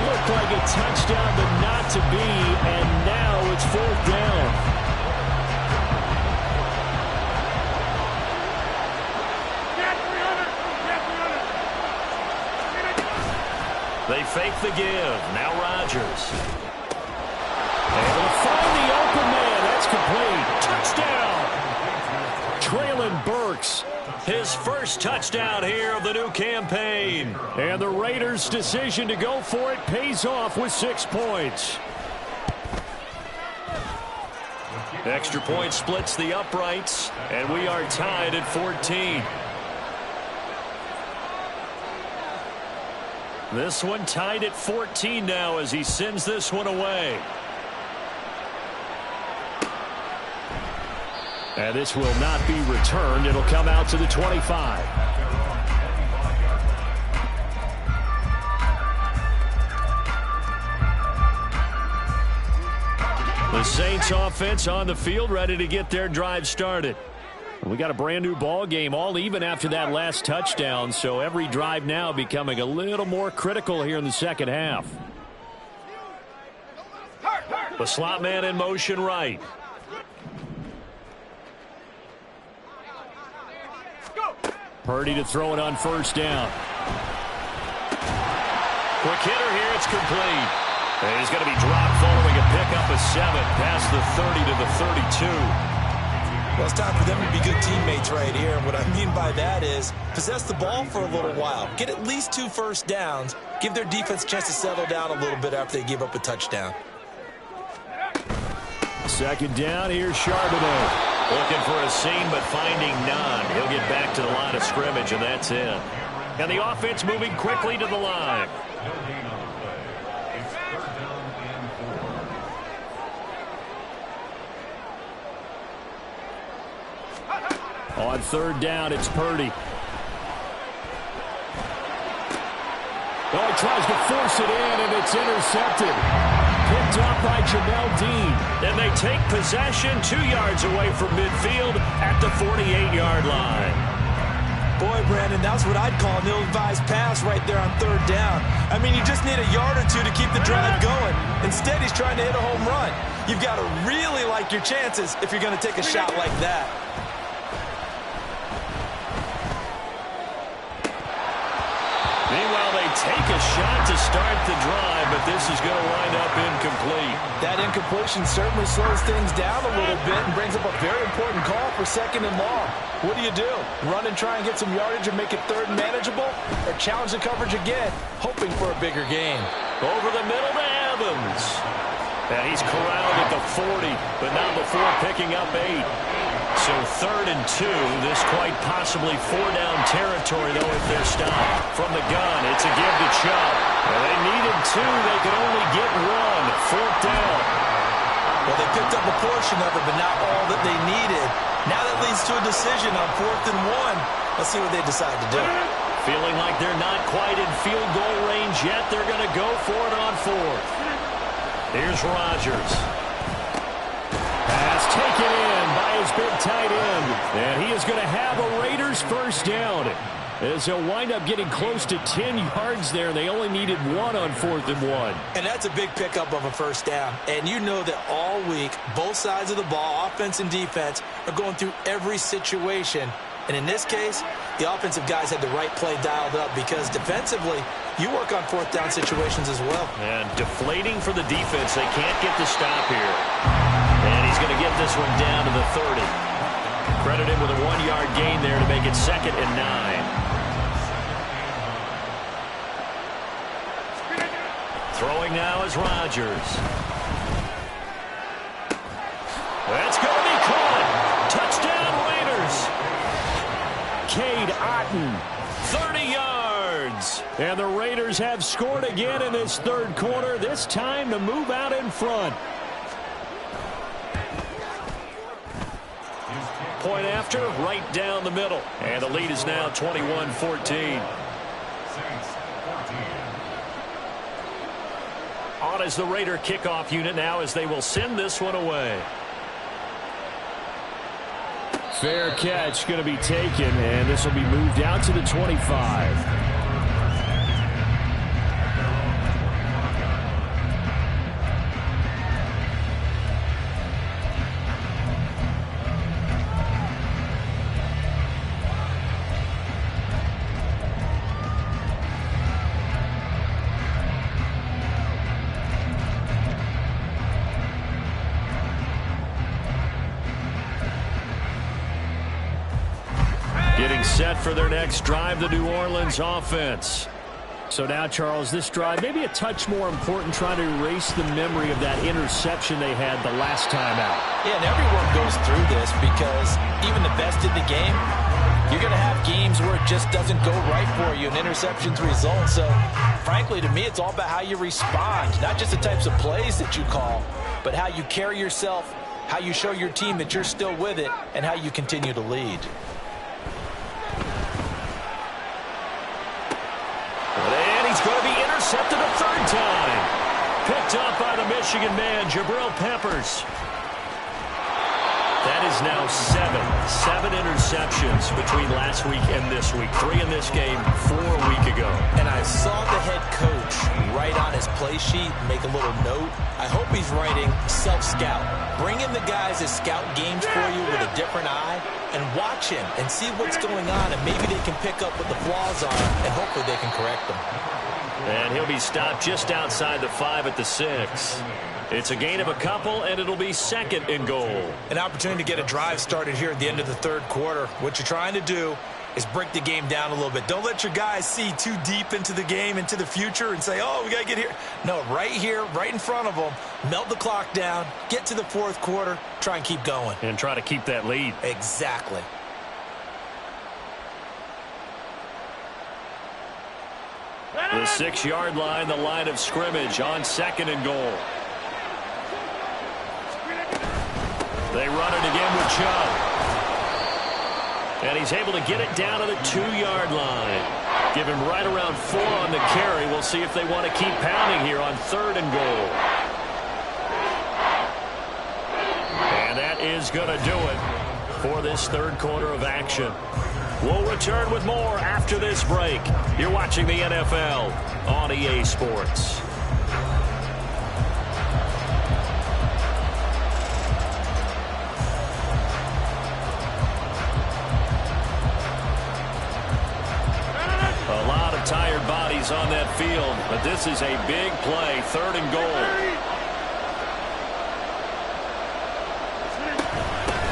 Looked like a touchdown, but not to be. And now it's 4th down. They fake the give. Now Rodgers. Able to find the open man. That's complete. Touchdown. Traylon Burks. His first touchdown here of the new campaign. And the Raiders' decision to go for it pays off with 6 points. Extra point splits the uprights, and we are tied at 14. This one tied at 14 now as he sends this one away. And this will not be returned. It'll come out to the 25. The Saints offense on the field, ready to get their drive started. We got a brand new ball game, all even after that last touchdown, so every drive now becoming a little more critical here in the second half. The slot man in motion right. Purdy to throw it on 1st down. Quick hitter here, it's complete. And he's going to be dropped following a pickup of 7 past the 30 to the 32. Well, it's time for them to be good teammates right here. And what I mean by that is possess the ball for a little while. Get at least 2 first downs. Give their defense a chance to settle down a little bit after they give up a touchdown. 2nd down, here's Charbonnet. Looking for a seam, but finding none. He'll get back to the line of scrimmage, and that's it. And the offense moving quickly to the line. On 3rd down, it's Purdy. Oh, he tries to force it in, and it's intercepted. Picked up by Jamel Dean. And they take possession 2 yards away from midfield at the 48-yard line. Boy, Brandon, that's what I'd call an ill-advised pass right there on 3rd down. I mean, you just need a yard or 2 to keep the drive going. Instead, he's trying to hit a home run. You've got to really like your chances if you're going to take a shot like that. Meanwhile, they take a shot to start the drive, but this is going to wind up incomplete. That incompletion certainly slows things down a little bit and brings up a very important call for 2nd and long. What do? Run and try and get some yardage and make it 3rd and manageable? Or challenge the coverage again, hoping for a bigger gain? Over the middle to Evans. And he's corralled at the 40, but not before picking up 8. So 3rd and 2. This quite possibly 4-down territory, though, if they're stopped. From the gun, it's a give to Chubb. Well, they needed 2. They could only get 1. 4th down. Well, they picked up a portion of it, but not all that they needed. Now that leads to a decision on 4th and 1. Let's see what they decide to do. Feeling like they're not quite in field goal range yet. They're going to go for it on 4th. Here's Rodgers. Pass taken in by his big tight end. And he is going to have a Raiders 1st down. As they'll wind up getting close to 10 yards there. They only needed 1 on 4th and 1. And that's a big pickup of a 1st down. And you know that all week, both sides of the ball, offense and defense, are going through every situation. And in this case, the offensive guys had the right play dialed up because defensively, you work on 4th down situations as well. And deflating for the defense. They can't get the stop here. And he's going to get this one down to the 30. Credit him with a 1-yard gain there to make it 2nd and 9. Throwing now is Rodgers. That's going to be caught. Touchdown Raiders. Cade Otton And the Raiders have scored again in this third quarter, this time to move out in front. Point after, right down the middle. And the lead is now 21-14. On as the Raider kickoff unit now as they will send this one away. Fair catch going to be taken, and this will be moved out to the 25. Getting set for their next drive, the New Orleans offense. So now, Charles, this drive maybe a touch more important, trying to erase the memory of that interception they had the last time out. Yeah, and everyone goes through this because even the best in the game, you're going to have games where it just doesn't go right for you and interceptions result. So, frankly, to me, it's all about how you respond, not just the types of plays that you call, but how you carry yourself, how you show your team that you're still with it, and how you continue to lead. And he's going to be intercepted a third time. Picked up by the Michigan man, Jabril Peppers. That is now seven interceptions between last week and this week. 3 in this game, 4 a week ago. And I saw the head coach write on his play sheet, make a little note. I hope he's writing self-scout. Bring in the guys that scout games for you with a different eye and watch him and see what's going on, and maybe they can pick up what the flaws are, and hopefully they can correct them. And he'll be stopped just outside the 5 at the 6. It's a gain of a couple, and it'll be 2nd and goal. An opportunity to get a drive started here at the end of the third quarter. What you're trying to do is break the game down a little bit. Don't let your guys see too deep into the game, into the future, and say, oh, we got to get here. No, right here, right in front of them, melt the clock down, get to the fourth quarter, try and keep going. And try to keep that lead. Exactly. The 6-yard line, the line of scrimmage on 2nd and goal. They run it again with Chubb. And he's able to get it down to the 2-yard line. Give him right around 4 on the carry. We'll see if they want to keep pounding here on 3rd and goal. And that is going to do it for this third quarter of action. We'll return with more after this break. You're watching the NFL on EA Sports. A lot of tired bodies on that field, but this is a big play, 3rd and goal.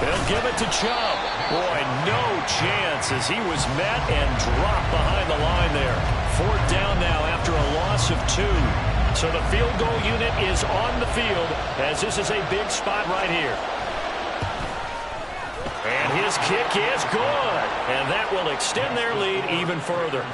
He'll give it to Chubb. Boy, no chance as he was met and dropped behind the line there. 4th down now after a loss of 2. So the field goal unit is on the field as this is a big spot right here. And his kick is good. And that will extend their lead even further.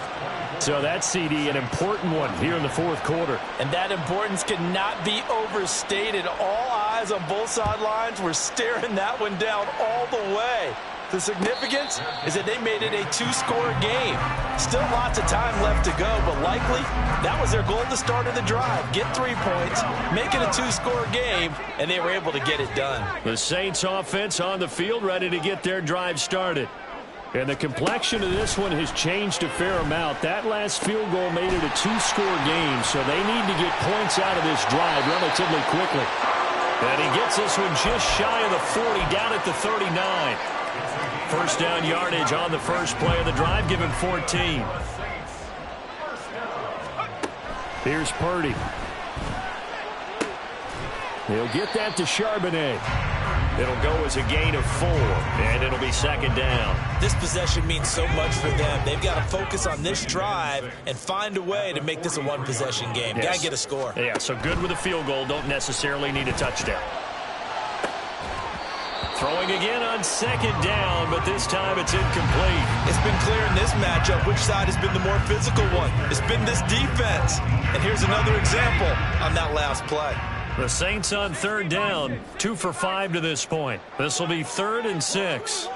So that CD, an important one here in the fourth quarter. And that importance cannot be overstated. All eyes on both sidelines were staring that one down all the way. The significance is that they made it a 2-score game. Still lots of time left to go, but likely that was their goal at the start of the drive. Get 3 points, make it a 2-score game, and they were able to get it done. The Saints offense on the field ready to get their drive started. And the complexion of this one has changed a fair amount. That last field goal made it a 2-score game, so they need to get points out of this drive relatively quickly. And he gets this one just shy of the 40, down at the 39. First down yardage on the first play of the drive, give him 14. Here's Purdy. He'll get that to Charbonnet. It'll go as a gain of 4, and it'll be 2nd down. This possession means so much for them. They've got to focus on this drive and find a way to make this a one-possession game. Yes. Got to get a score. Yeah, so good with a field goal. Don't necessarily need a touchdown. Throwing again on second down, but this time it's incomplete. It's been clear in this matchup which side has been the more physical one. It's been this defense. And here's another example on that last play. The Saints on third down, 2 for 5 to this point. This will be 3rd and 6.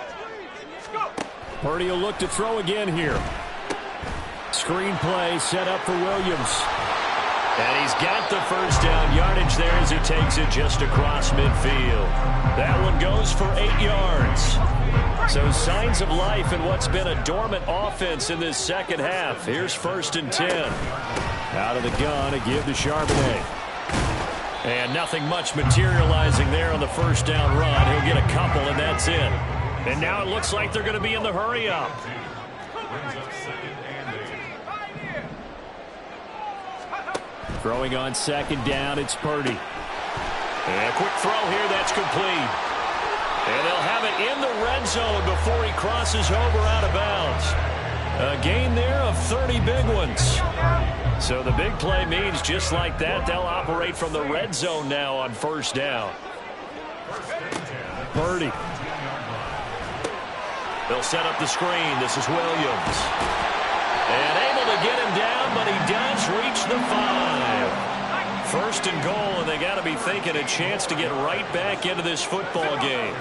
Purdy will look to throw again here. Screen play set up for Williams. And he's got the first down yardage there as he takes it just across midfield. That one goes for 8 yards. So signs of life in what's been a dormant offense in this second half. Here's 1st and 10. Out of the gun to give to Charbonnet. And nothing much materializing there on the first down run. He'll get a couple, and that's it. And now it looks like they're going to be in the hurry-up. Throwing on second down, it's Purdy. And a quick throw here, that's complete. And they'll have it in the red zone before he crosses over out of bounds. A gain there of 30 big ones. So the big play means just like that, they'll operate from the red zone now on first down. Purdy. They'll set up the screen. This is Williams. And able to get him down, but he does reach the 5. 1st and goal, and they got to be thinking a chance to get right back into this football game.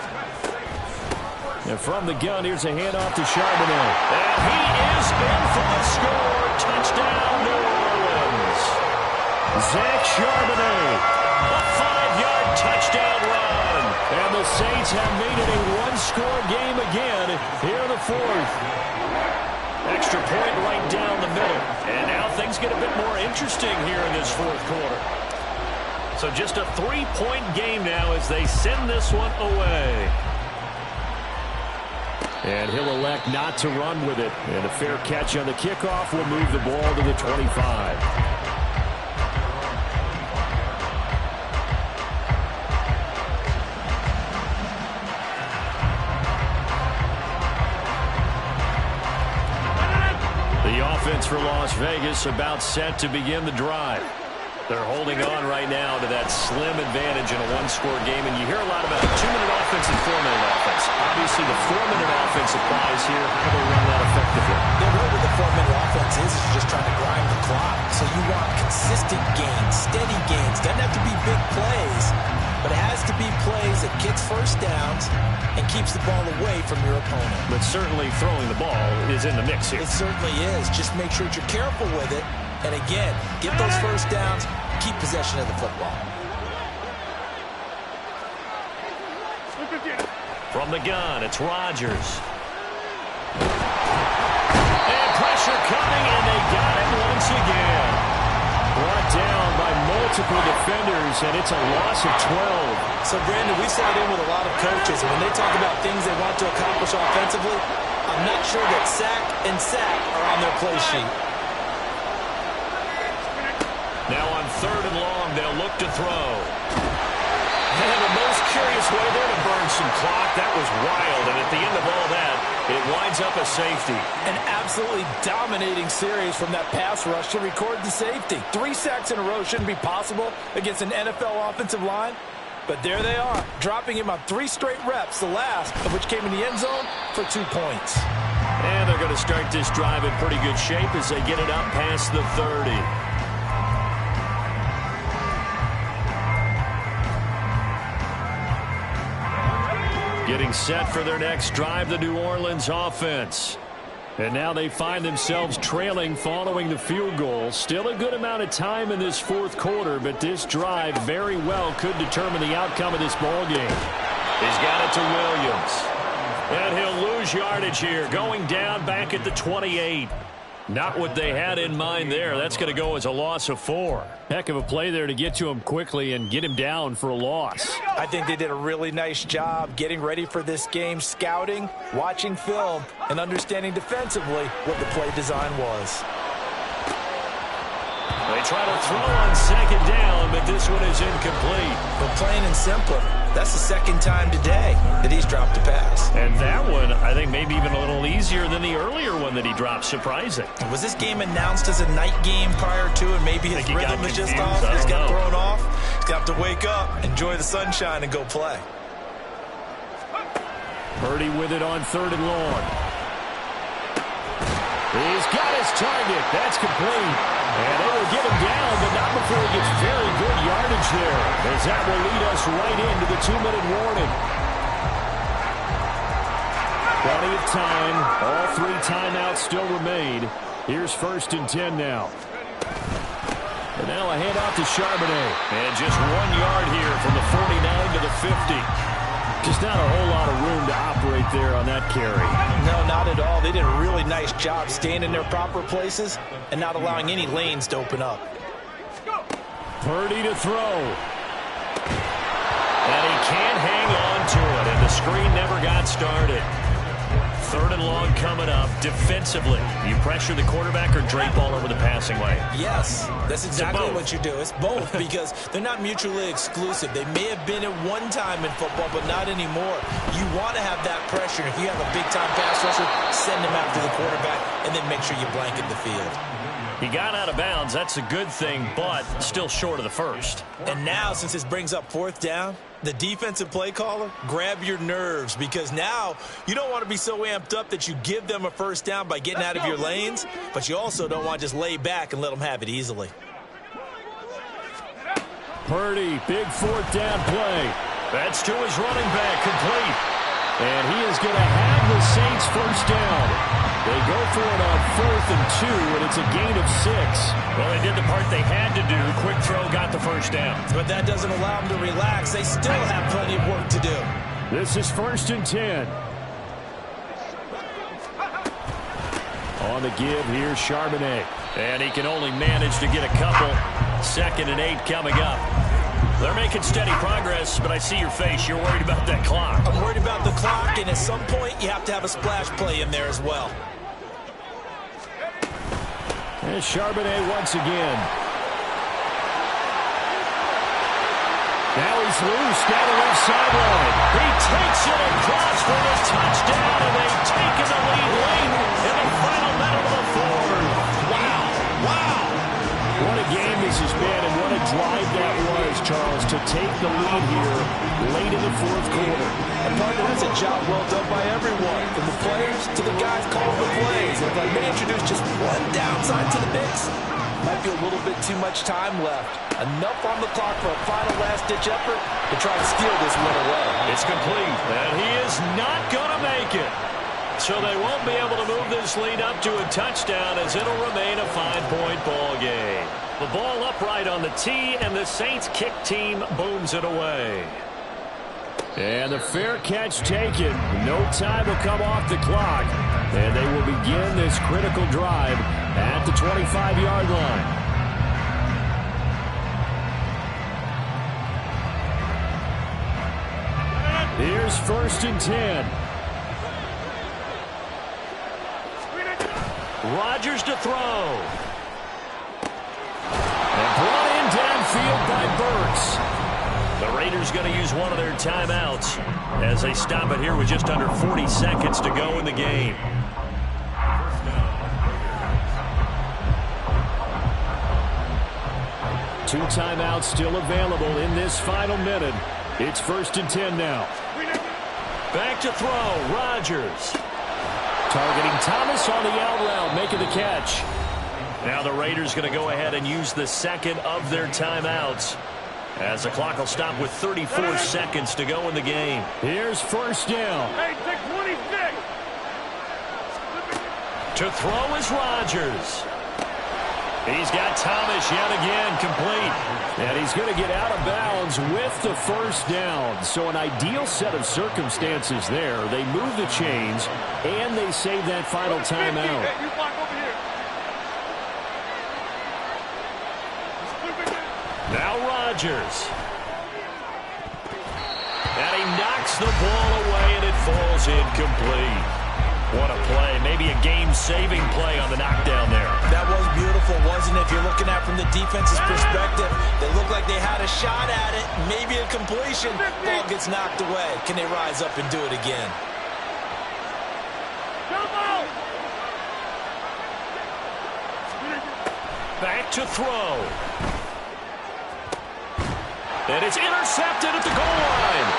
And from the gun, here's a handoff to Charbonnet. And he is in for the score. Touchdown, New Orleans. Zach Charbonnet. A 5-yard touchdown run. And the Saints have made it a one-score game again here in the 4th. Extra point right down the middle. And now things get a bit more interesting here in this 4th quarter. So just a 3-point game now as they send this one away. And he'll elect not to run with it. And a fair catch on the kickoff will move the ball to the 25. Offense for Las Vegas about set to begin the drive. They're holding on right now to that slim advantage in a one-score game, and you hear a lot about 2-minute offense and 4-minute offense. Obviously, the 4-minute offense applies here. How do they run that effectively? Yeah, really what the 4-minute offense is you're just trying to grind the clock. So you want consistent gains, steady gains. Doesn't have to be big plays, but it has to be plays that gets first downs and keeps the ball away from your opponent. But certainly throwing the ball is in the mix here. It certainly is. Just make sure that you're careful with it. And again, get those first downs, keep possession of the football. From the gun, it's Rodgers. And pressure coming, and they got him once again. Brought down by multiple defenders, and it's a loss of 12. So, Brandon, we sat in with a lot of coaches, and when they talk about things they want to accomplish offensively, I'm not sure that sack and sack are on their play sheet. Now on 3rd and long, they'll look to throw. And the most curious way there to burn some clock. That was wild, and at the end of all that, it winds up a safety. An absolutely dominating series from that pass rush to record the safety. 3 sacks in a row shouldn't be possible against an NFL offensive line. But there they are, dropping him on 3 straight reps, the last of which came in the end zone for 2 points. And they're going to start this drive in pretty good shape as they get it up past the 30. Getting set for their next drive, the New Orleans offense. And now they find themselves trailing following the field goal. Still a good amount of time in this 4th quarter, but this drive very well could determine the outcome of this ball game. He's got it to Williams. And he'll lose yardage here, going down back at the 28. Not what they had in mind there. That's going to go as a loss of 4. Heck of a play there to get to him quickly and get him down for a loss. I think they did a really nice job getting ready for this game, scouting, watching film, and understanding defensively what the play design was. They try to throw on second down, but this one is incomplete. But plain and simple, that's the 2nd time today that he's dropped a pass. And that one, I think, maybe even a little easier than the earlier one that he dropped. Surprising. Was this game announced as a night game prior to, and maybe his rhythm is just off? He's got thrown off. He's got to wake up, enjoy the sunshine, and go play. Purdy with it on 3rd and long. He's got his target. That's complete. And they will get him down, but not before he gets very good yardage there, as that will lead us right into the 2-minute warning. Plenty of time. All 3 timeouts still remain. Here's 1st and 10 now. And now a handoff to Charbonnet. And just 1 yard here from the 49 to the 50. Just not a whole lot of room to operate there on that carry. No, not at all. They did a really nice job staying in their proper places and not allowing any lanes to open up. Purdy to throw. And he can't hang on to it, and the screen never got started. 3rd and long coming up. Defensively, you pressure the quarterback or drape all over the passing lane? Yes, that's exactly what you do. It's both, because they're not mutually exclusive. They may have been at one time in football, but not anymore. You want to have that pressure. If you have a big-time pass rusher, send him after the quarterback, and then make sure you blanket the field. He got out of bounds. That's a good thing, but still short of the 1st. And now, since this brings up 4th down, the defensive play caller, grab your nerves, because now you don't want to be so amped up that you give them a 1st down by getting out of your lanes, but you also don't want to just lay back and let them have it easily. Purdy, big 4th down play. That's to his running back, complete. And he is going to have the Saints 1st down. They go for it on 4th and 2, and it's a gain of 6. Well, they did the part they had to do. Quick throw got the 1st down. But that doesn't allow them to relax. They still have plenty of work to do. This is 1st and 10. On the give, here's Charbonnet. And he can only manage to get a couple. 2nd and 8 coming up. They're making steady progress, but I see your face. You're worried about that clock. I'm worried about the clock, and at some point, you have to have a splash play in there as well. And Charbonnet once again. Now he's loose down the left sideline. He takes it across for the touchdown, and they've taken the lead late in the final minute of the 4th. Wow. Wow. What a game this has been, and what a drive that was, Charles, to take the lead here late in the 4th quarter. And partner, that's a job well done by everyone, from the players to the guys calling the plays. If I may introduce just one downside to the mix, might be a little bit too much time left. Enough on the clock for a final last-ditch effort to try to steal this win away. It's complete, and he is not going to make it. So they won't be able to move this lead up to a touchdown, as it'll remain a 5-point ball game. The ball upright on the tee, and the Saints kick team booms it away. And the fair catch taken. No time will come off the clock, and they will begin this critical drive at the 25-yard line. Here's 1st and 10. Rodgers to throw. And brought in downfield by Burks. The Raiders going to use one of their timeouts as they stop it here with just under 40 seconds to go in the game. Two timeouts still available in this final minute. It's 1st and 10 now. Back to throw, Rodgers. Targeting Thomas on the out route, making the catch. Now the Raiders going to go ahead and use the 2nd of their timeouts, as the clock will stop with 34 seconds to go in the game. Here's 1st down. Hey, take 26. To throw is Rodgers. He's got Thomas yet again, complete. And he's going to get out of bounds with the 1st down. So an ideal set of circumstances there. They move the chains, and they save that final timeout. Hey, you block over here. Now Rodgers. And he knocks the ball away, and it falls incomplete. What a play. Maybe a game-saving play on the knockdown there. That was beautiful, wasn't it? If you're looking at it from the defense's perspective, they look like they had a shot at it, maybe a completion. Ball gets knocked away. Can they rise up and do it again? Back to throw. And it's intercepted at the goal line.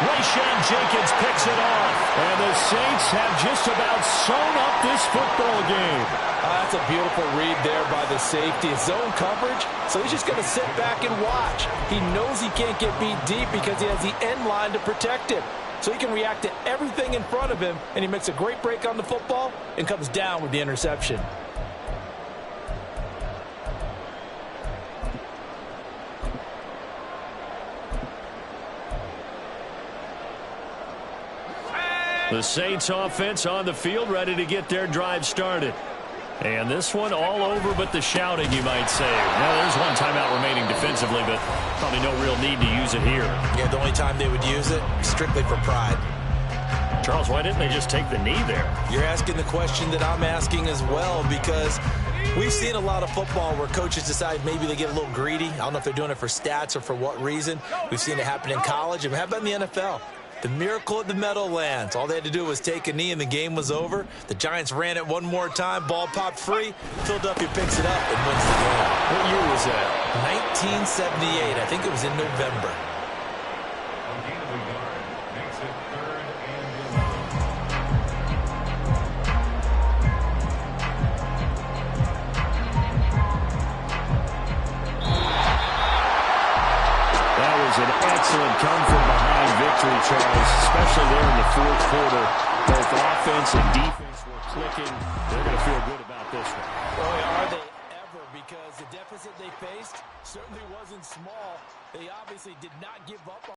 Rayshawn Jenkins picks it off. And the Saints have just about sewn up this football game. That's a beautiful read there by the safety. It's zone coverage, so he's just going to sit back and watch. He knows he can't get beat deep because he has the end line to protect him. So he can react to everything in front of him, and he makes a great break on the football and comes down with the interception. The Saints offense on the field, ready to get their drive started. And this one all over but the shouting, you might say. Now, there's one timeout remaining defensively, but probably no real need to use it here. Yeah, the only time they would use it, strictly for pride. Charles, why didn't they just take the knee there? You're asking the question that I'm asking as well, because we've seen a lot of football where coaches decide maybe they get a little greedy. I don't know if they're doing it for stats or for what reason. We've seen it happen in college, and how about in the NFL? The miracle at the Meadowlands. All they had to do was take a knee and the game was over. The Giants ran it one more time. Ball popped free. Philadelphia picks it up and wins the game. What year was that? 1978. I think it was in November. An excellent come-from-behind victory, Charles, especially there in the fourth quarter. Both offense and defense were clicking. They're going to feel good about this one. Boy, are they ever, because the deficit they faced certainly wasn't small. They obviously did not give up on